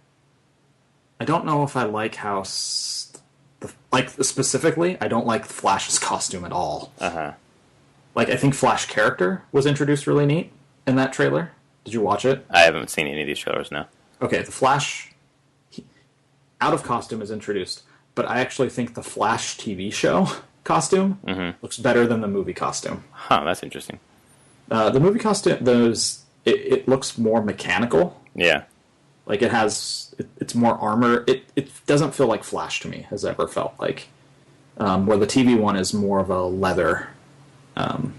I don't know if I like how... specifically, I don't like Flash's costume at all. Like, I think Flash character was introduced really neat in that trailer. Did you watch it? I haven't seen any of these trailers, no. Okay, the Flash out of costume is introduced, but I actually think the Flash TV show costume looks better than the movie costume. Huh, that's interesting. The movie costume, it looks more mechanical. Yeah. Like, it's more armor. It doesn't feel like Flash to me, has ever felt like. Where the TV one is more of a leather, kind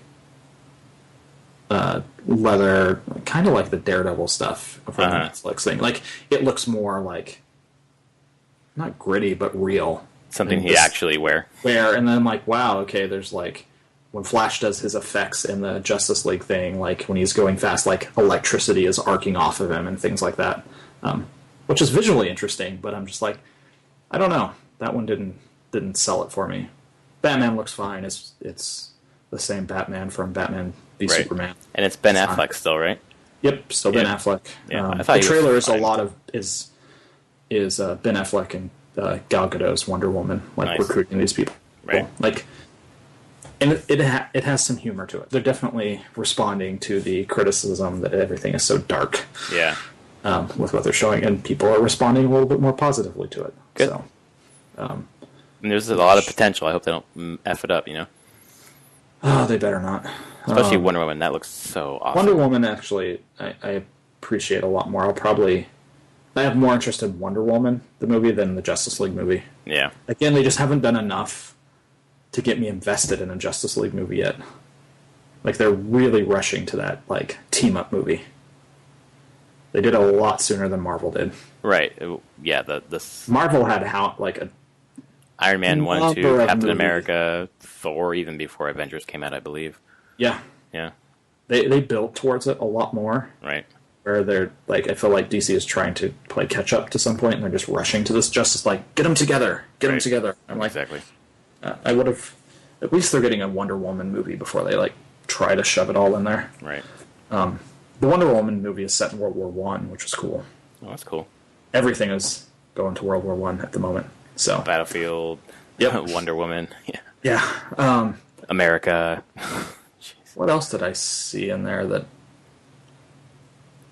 of like the Daredevil stuff from the Netflix thing. Like, it looks more like, not gritty, but real. Something he actually wear. And then I'm like, wow, okay, there's like, when Flash does his effects in the Justice League thing, like when he's going fast, like electricity is arcing off of him and things like that. Which is visually interesting, but I'm just like, I don't know. That one didn't sell it for me. Batman looks fine. It's the same Batman from Batman v Superman. And it's Ben Affleck still, right? Yep, still Ben Affleck. Yeah, I thought the trailer is a lot of is Ben Affleck and Gal Gadot's Wonder Woman, like recruiting these people. Right. Like, and it has some humor to it. They're definitely responding to the criticism that everything is so dark. Yeah. With what they're showing, and people are responding a little bit more positively to it. Good. So, and there's a lot of potential. I hope they don't F it up, you know? Oh, they better not. Especially Wonder Woman. That looks so awesome. Wonder Woman, actually, I appreciate a lot more. I have more interest in Wonder Woman, the movie, than the Justice League movie. Yeah. Again, they just haven't done enough to get me invested in a Justice League movie yet. Like, they're really rushing to that, like, team-up movie. They did a lot sooner than Marvel did. Right. Yeah. Marvel had Iron Man 1 and 2, Lover of Captain movie. America, Thor, even before Avengers came out, I believe. Yeah, Yeah, they built towards it a lot more. right. Where they're like, I feel like DC is trying to play catch up to some point, and they're just rushing to this Justice, like, get them together, get them Right. together. I'm like, Exactly. I would have. At least they're getting a Wonder Woman movie before they like try to shove it all in there. Right. The Wonder Woman movie is set in World War One, which is cool. Oh, that's cool. Everything is going to World War One at the moment. So Battlefield, Yep. Wonder Woman, yeah. yeah. America. What else did I see in there that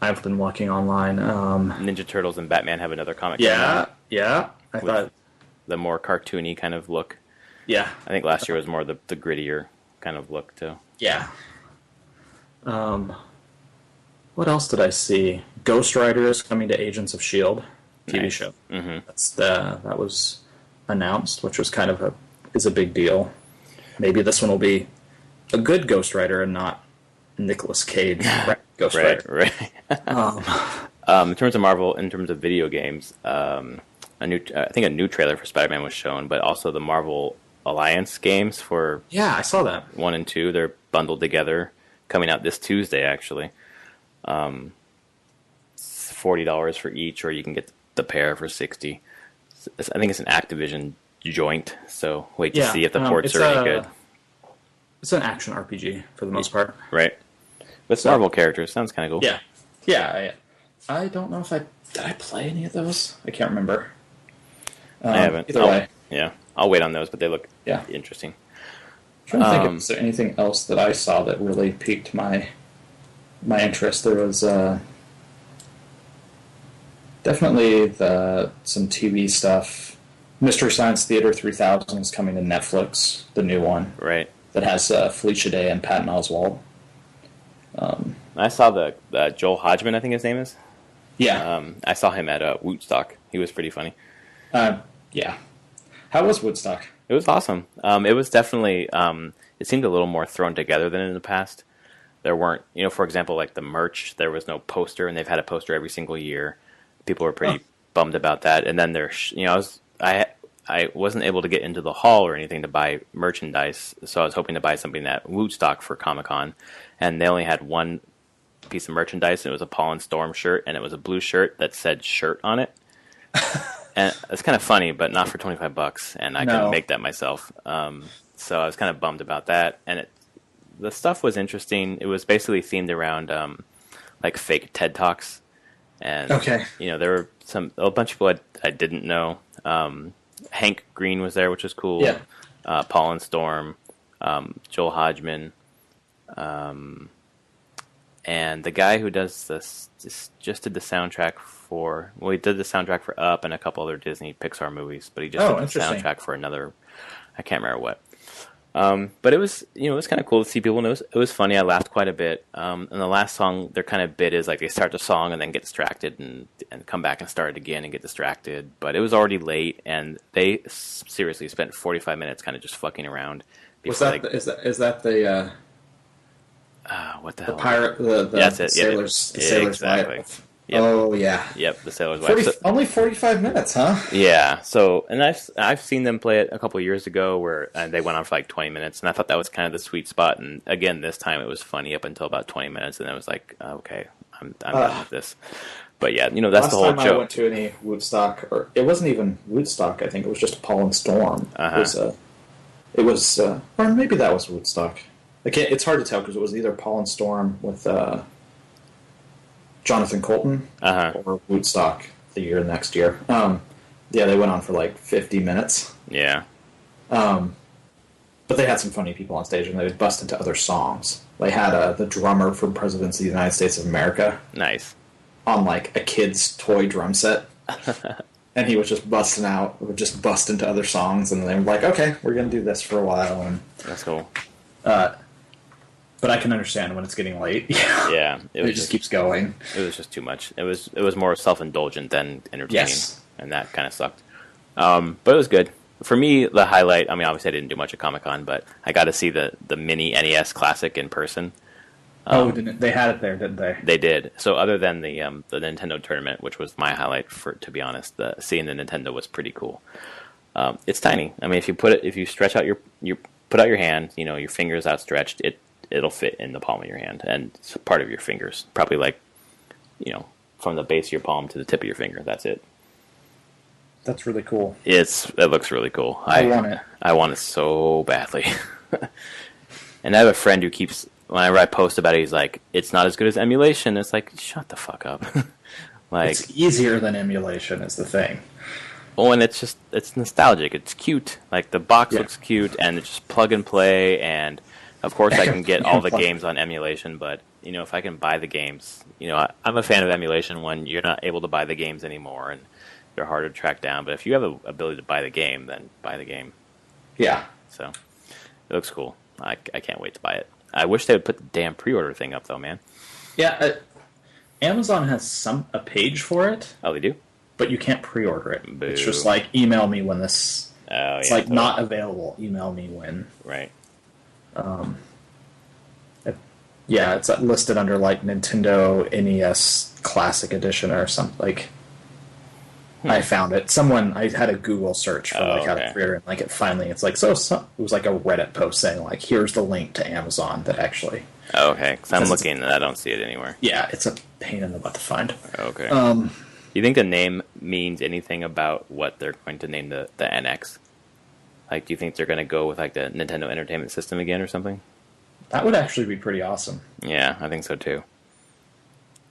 I've been walking online? Ninja Turtles and Batman have another comic. coming Yeah, out yeah. I with thought, the more cartoony kind of look. yeah, I think last year was more the grittier kind of look too. yeah. What else did I see? Ghost Rider is coming to Agents of Shield TV Nice. show. Mm-hmm. That was announced, which was kind of a big deal. Maybe this one will be a good Ghost Rider and not Nicolas Cage Ghost Right, Rider. right. In terms of Marvel, in terms of video games, I think a new trailer for Spider-Man was shown, but also the Marvel Alliance games for Yeah, I saw that. 1 and 2. They're bundled together, coming out this Tuesday actually. It's $40 for each, or you can get the pair for $60. I think it's an Activision joint, so wait to Yeah, see if the ports it's are any good. It's an action RPG for the most part. Right, with Marvel characters, sounds kind of cool. Yeah, yeah. I don't know if did I play any of those. I can't remember. I haven't. Either way, Yeah, I'll wait on those, but they look yeah. interesting. I'm trying to think if there's anything else that I saw that really piqued my interest. There was definitely some TV stuff. Mystery Science Theater 3000 is coming to Netflix, the new one Right. that has Felicia Day and Patton Oswalt. I saw the Joel Hodgman, I think his name is. Yeah, I saw him at Woodstock. He was pretty funny. yeah. How was Woodstock? It was awesome. It was definitely. It seemed a little more thrown together than in the past. There weren't, for example, like the merch. There was no poster, and they've had a poster every single year. People were pretty bummed about that. And then I wasn't able to get into the hall or anything to buy merchandise, so I was hoping to buy something at Woodstock for Comic-Con, and they only had one piece of merchandise, and it was a Paul and Storm shirt, and it was a blue shirt that said "shirt" on it. And it's kind of funny, but not for $25, and I couldn't make that myself. So I was kind of bummed about that. And the stuff was interesting. It was basically themed around like fake TED Talks, and there were a bunch of people I didn't know. Hank Green was there, which was cool. Yeah. Paul and Storm, Joel Hodgman, and the guy who does this just did the soundtrack for. Well, he did the soundtrack for Up and a couple other Disney Pixar movies, but he just did the soundtrack for another. I can't remember what. But it was it was kind of cool to see people, and it was funny. I laughed quite a bit. And the last song, their kind of bit is like they start the song and then get distracted and come back and start it again and get distracted. But it was already late, and they seriously spent 45 minutes kind of just fucking around. Is that the what the hell? The pirate, the sailor's exactly. Wife. Yep. Oh yeah. Yep, the sailor's wife. Only 45 minutes, huh? Yeah. So, and I've seen them play it a couple of years ago where they went on for like 20 minutes, and I thought that was kind of the sweet spot. And again, this time it was funny up until about 20 minutes, and I was like, okay, I'm done with this. But yeah, that's the whole joke. Last time I went to any Woodstock, or it wasn't even Woodstock. I think it was just Paul and Storm. It was, or maybe that was Woodstock. It's hard to tell because it was either Paul and Storm with Jonathan Colton or Woodstock the next year. Yeah, they went on for like 50 minutes. Yeah. But they had some funny people on stage, and they would bust into other songs. They had the drummer from Presidents of the United States of America. Nice. On like a kid's toy drum set. And he was just busting out, would just bust into other songs, and they were like, okay, we're going to do this for a while. And that's cool. But I can understand when it's getting late. Yeah. It just keeps going. It was just too much. It was more self-indulgent than entertaining. Yes. And that kind of sucked. But it was good. For me, the highlight, I mean, obviously I didn't do much at Comic-Con, but I got to see the mini NES Classic in person. They had it there, didn't they? They did. So other than the Nintendo tournament, which was my highlight, to be honest, seeing the Nintendo was pretty cool. It's tiny. I mean, if you stretch out you put out your hand, your fingers outstretched, it'll fit in the palm of your hand, and it's part of your fingers, probably like, from the base of your palm to the tip of your finger. That's it. That's really cool. It looks really cool. I want it. I want it so badly. And I have a friend who keeps, whenever I post about it, he's like, "It's not as good as emulation." It's like, shut the fuck up. Like, it's easier than emulation is the thing. oh, and it's nostalgic. It's cute. Like, the box looks cute, and it's just plug and play. And of course, I can get all the games on emulation. But if I can buy the games, I'm a fan of emulation when you're not able to buy the games anymore, and they're harder to track down. But if you have the ability to buy the game, then buy the game. Yeah. So it looks cool. I can't wait to buy it. I wish they would put the damn pre-order thing up, though, man. Yeah. Amazon has a page for it. Oh, they do? But you can't pre-order it. Boo. It's just like, email me when this... Oh, it's yeah, like, not available. Email me when. Right. Yeah, it's listed under, like, Nintendo NES Classic Edition or something. Like, I found it. I had a Google search for, how to pre-order it. Like, it's like, it was like a Reddit post saying, like, here's the link to Amazon that actually... Oh, okay, because I'm looking and I don't see it anywhere. Yeah, it's a pain in the butt to find. Okay. Do you think the name means anything about what they're going to name the NX? Like, do you think they're going to go with, like, the Nintendo Entertainment System again or something? That would actually be pretty awesome. Yeah, I think so, too.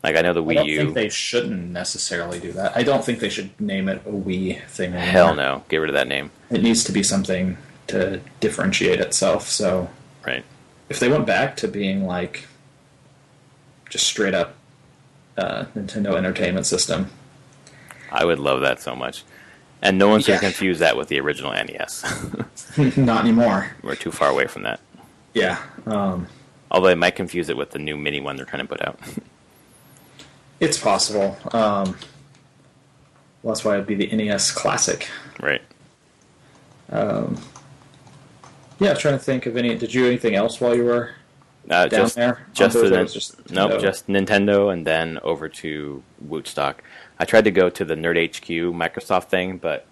Like, I know the Wii U... I don't think they shouldn't necessarily do that. I don't think they should name it a Wii thing anymore. Hell no. Get rid of that name. It needs to be something to differentiate itself, so... Right. If they went back to being, like, just straight up Nintendo Entertainment System... I would love that so much. And no one's going to confuse that with the original NES. Not anymore. We're too far away from that. Yeah. Although they might confuse it with the new mini one they're trying to put out. It's possible. Well, that's why it'd be the NES Classic. Right. Yeah, I was trying to think of any... Did you do anything else while you were down there? Just Nintendo, and then over to Wootstock. I tried to go to the Nerd HQ Microsoft thing, but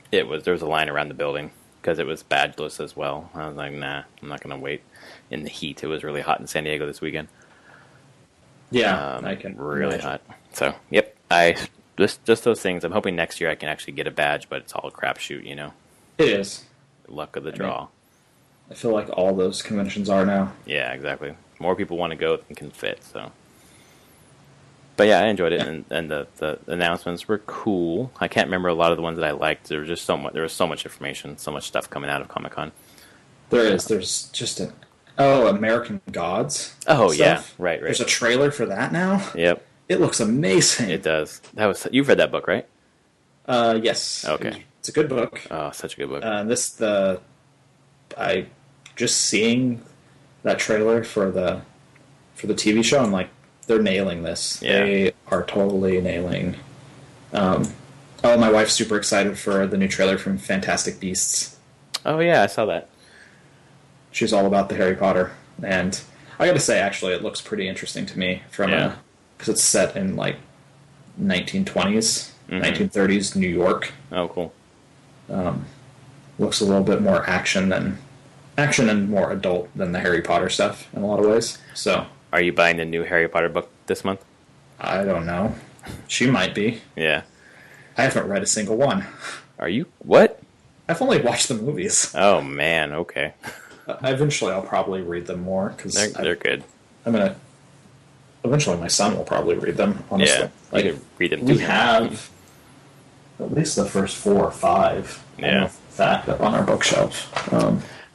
there was a line around the building because it was badgeless as well. I was like, nah, I'm not going to wait in the heat. It was really hot in San Diego this weekend. Yeah, I can really imagine. hot. So, yep, just those things. I'm hoping next year I can actually get a badge, but it's all a crapshoot, It is. Luck of the draw. I feel like all those conventions are now. Yeah, exactly. More people want to go than can fit, so. But yeah, I enjoyed it, and the announcements were cool. I can't remember a lot of the ones that I liked. There was just so much. There was so much information, so much stuff coming out of Comic-Con. There is. There's just American Gods. Oh stuff. yeah, right. There's a trailer for that now. Yep. It looks amazing. It does. You've read that book, right? Yes. Okay. It's a good book. Oh, such a good book. I just seeing that trailer for the TV show, I'm like, they're nailing this. Yeah. They are totally nailing. My wife's super excited for the new trailer from Fantastic Beasts. Oh yeah, I saw that. She's all about the Harry Potter, and I got to say, actually, it looks pretty interesting to me because it's set in like 1920s, 1930s New York. Oh, cool. Looks a little bit more action and more adult than the Harry Potter stuff in a lot of ways. So, are you buying the new Harry Potter book this month? I don't know. She might be. Yeah. I haven't read a single one. Are you? What? I've only watched the movies. Oh man. Okay. Eventually, I'll probably read them more because they're good. Eventually, my son will probably read them. Honestly, Yeah. You could read them. We have at least the first 4 or 5. Yeah. Fact up on our bookshelf.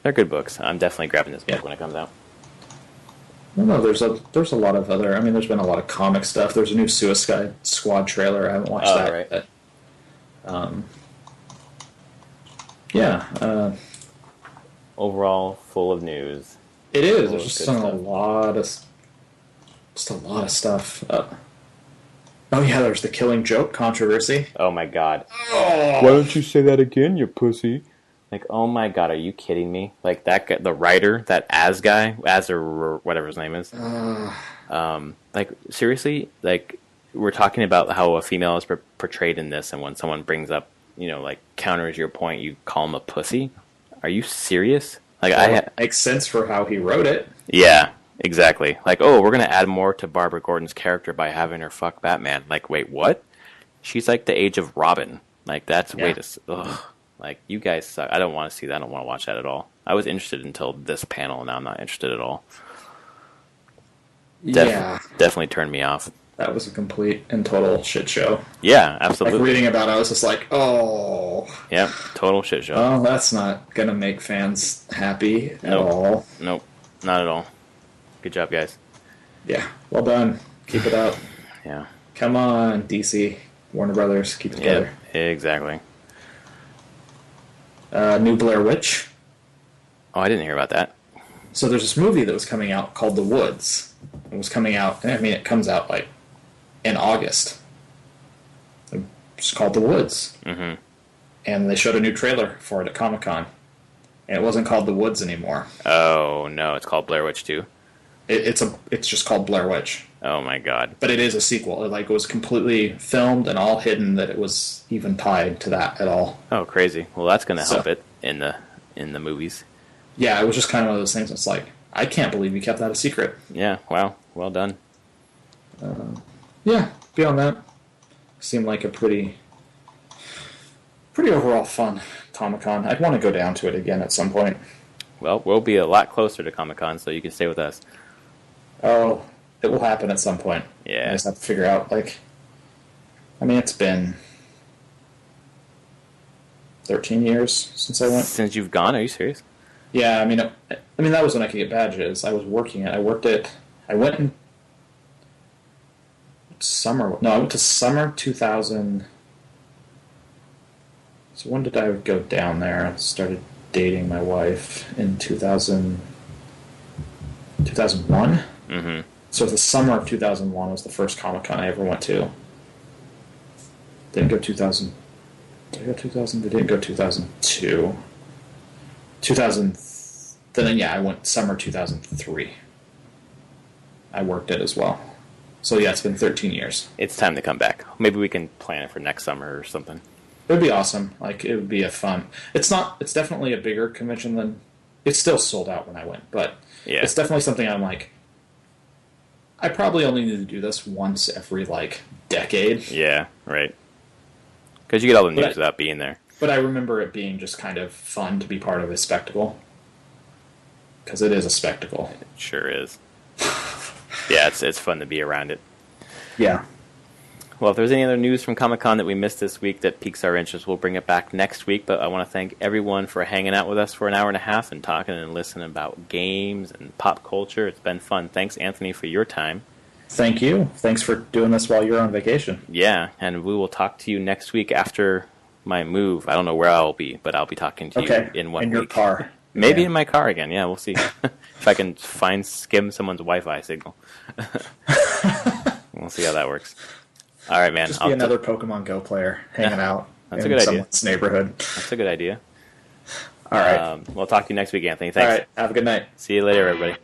They're good books. I'm definitely grabbing this book when it comes out. No, there's a lot of other... there's been a lot of comic stuff. There's a new Suicide Squad trailer. I haven't watched that. Right. But, yeah. Overall, full of news. It is. There's just a lot of stuff. Oh yeah, there's the Killing Joke controversy. Oh my god. Oh. Why don't you say that again, you pussy? Like, oh my god, are you kidding me? Like, that guy, the writer, that Az guy, Az or whatever his name is. Like, seriously? Like, we're talking about how a female is portrayed in this, and when someone brings up like counters your point, you call him a pussy. Are you serious? Like Well, it makes sense for how he wrote it. Yeah, exactly. Like, oh, we're gonna add more to Barbara Gordon's character by having her fuck Batman. Like, wait, what? She's like the age of Robin. Like, that's way to. Ugh. Like, you guys suck. I don't want to see that. I don't want to watch that at all. I was interested until this panel, and now I'm not interested at all. Definitely turned me off. That was a complete and total shit show. Yeah, absolutely. Like, reading about it, I was just like, oh. Yep, total shit show. Oh, that's not going to make fans happy at all. Nope, not at all. Good job, guys. Yeah, well done. Keep it up. Yeah. Come on, DC. Warner Brothers, keep it together. Yeah, exactly. New Blair Witch. Oh, I didn't hear about that. So there's this movie that was coming out called The Woods. It was coming out, it comes out like in August. It's called The Woods. Mm-hmm. And they showed a new trailer for it at Comic-Con. And it wasn't called The Woods anymore. Oh, no, it's called Blair Witch 2? It's just called Blair Witch. Oh my god. But it is a sequel. It was completely filmed and all hidden that it was even tied to that at all. Oh, crazy. Well, that's going to help it in the movies. Yeah, it was just kind of one of those things. It's like, I can't believe you kept that a secret. Yeah, wow. Well done. Yeah, beyond that, seemed like a pretty overall fun Comic-Con. I'd want to go down to it again at some point. Well, we'll be a lot closer to Comic-Con, so you can stay with us. Oh, it will happen at some point. Yeah. I just have to figure out, it's been 13 years since I went. Since you've gone? Are you serious? Yeah, that was when I could get badges. I was working it. I went in summer. No, I went to summer 2000. So when did I go down there? I started dating my wife in 2001. Mm-hmm. So the summer of 2001 was the first Comic-Con I ever went to. Didn't go 2000. Did I go 2000? I didn't go 2002. 2000. Then I went summer 2003. I worked it as well. So yeah, it's been 13 years. It's time to come back. Maybe we can plan it for next summer or something. It would be awesome. It would be a fun. It's definitely a bigger convention than. It's still sold out when I went, but yeah. It's definitely something I'm like. I probably only need to do this once every decade. Yeah, right. Because you get all the news without being there. But I remember it being just kind of fun to be part of a spectacle. Because it is a spectacle. It sure is. Yeah, it's fun to be around it. Yeah. Well, if there's any other news from Comic-Con that we missed this week that piques our interest, we'll bring it back next week. But I want to thank everyone for hanging out with us for an hour and a half and talking and listening about games and pop culture. It's been fun. Thanks, Anthony, for your time. Thank you. Thanks for doing this while you're on vacation. Yeah, and we will talk to you next week after my move. I don't know where I'll be, but I'll be talking to you in 1 week. In your car. Maybe in my car again. Yeah, we'll see. If I can skim someone's Wi-Fi signal. We'll see how that works. All right, man. Just be another Pokemon Go player hanging out That's a good idea. Someone's neighborhood. That's a good idea. All right. We'll talk to you next week, Anthony. Thanks. All right. Have a good night. See you later, everybody.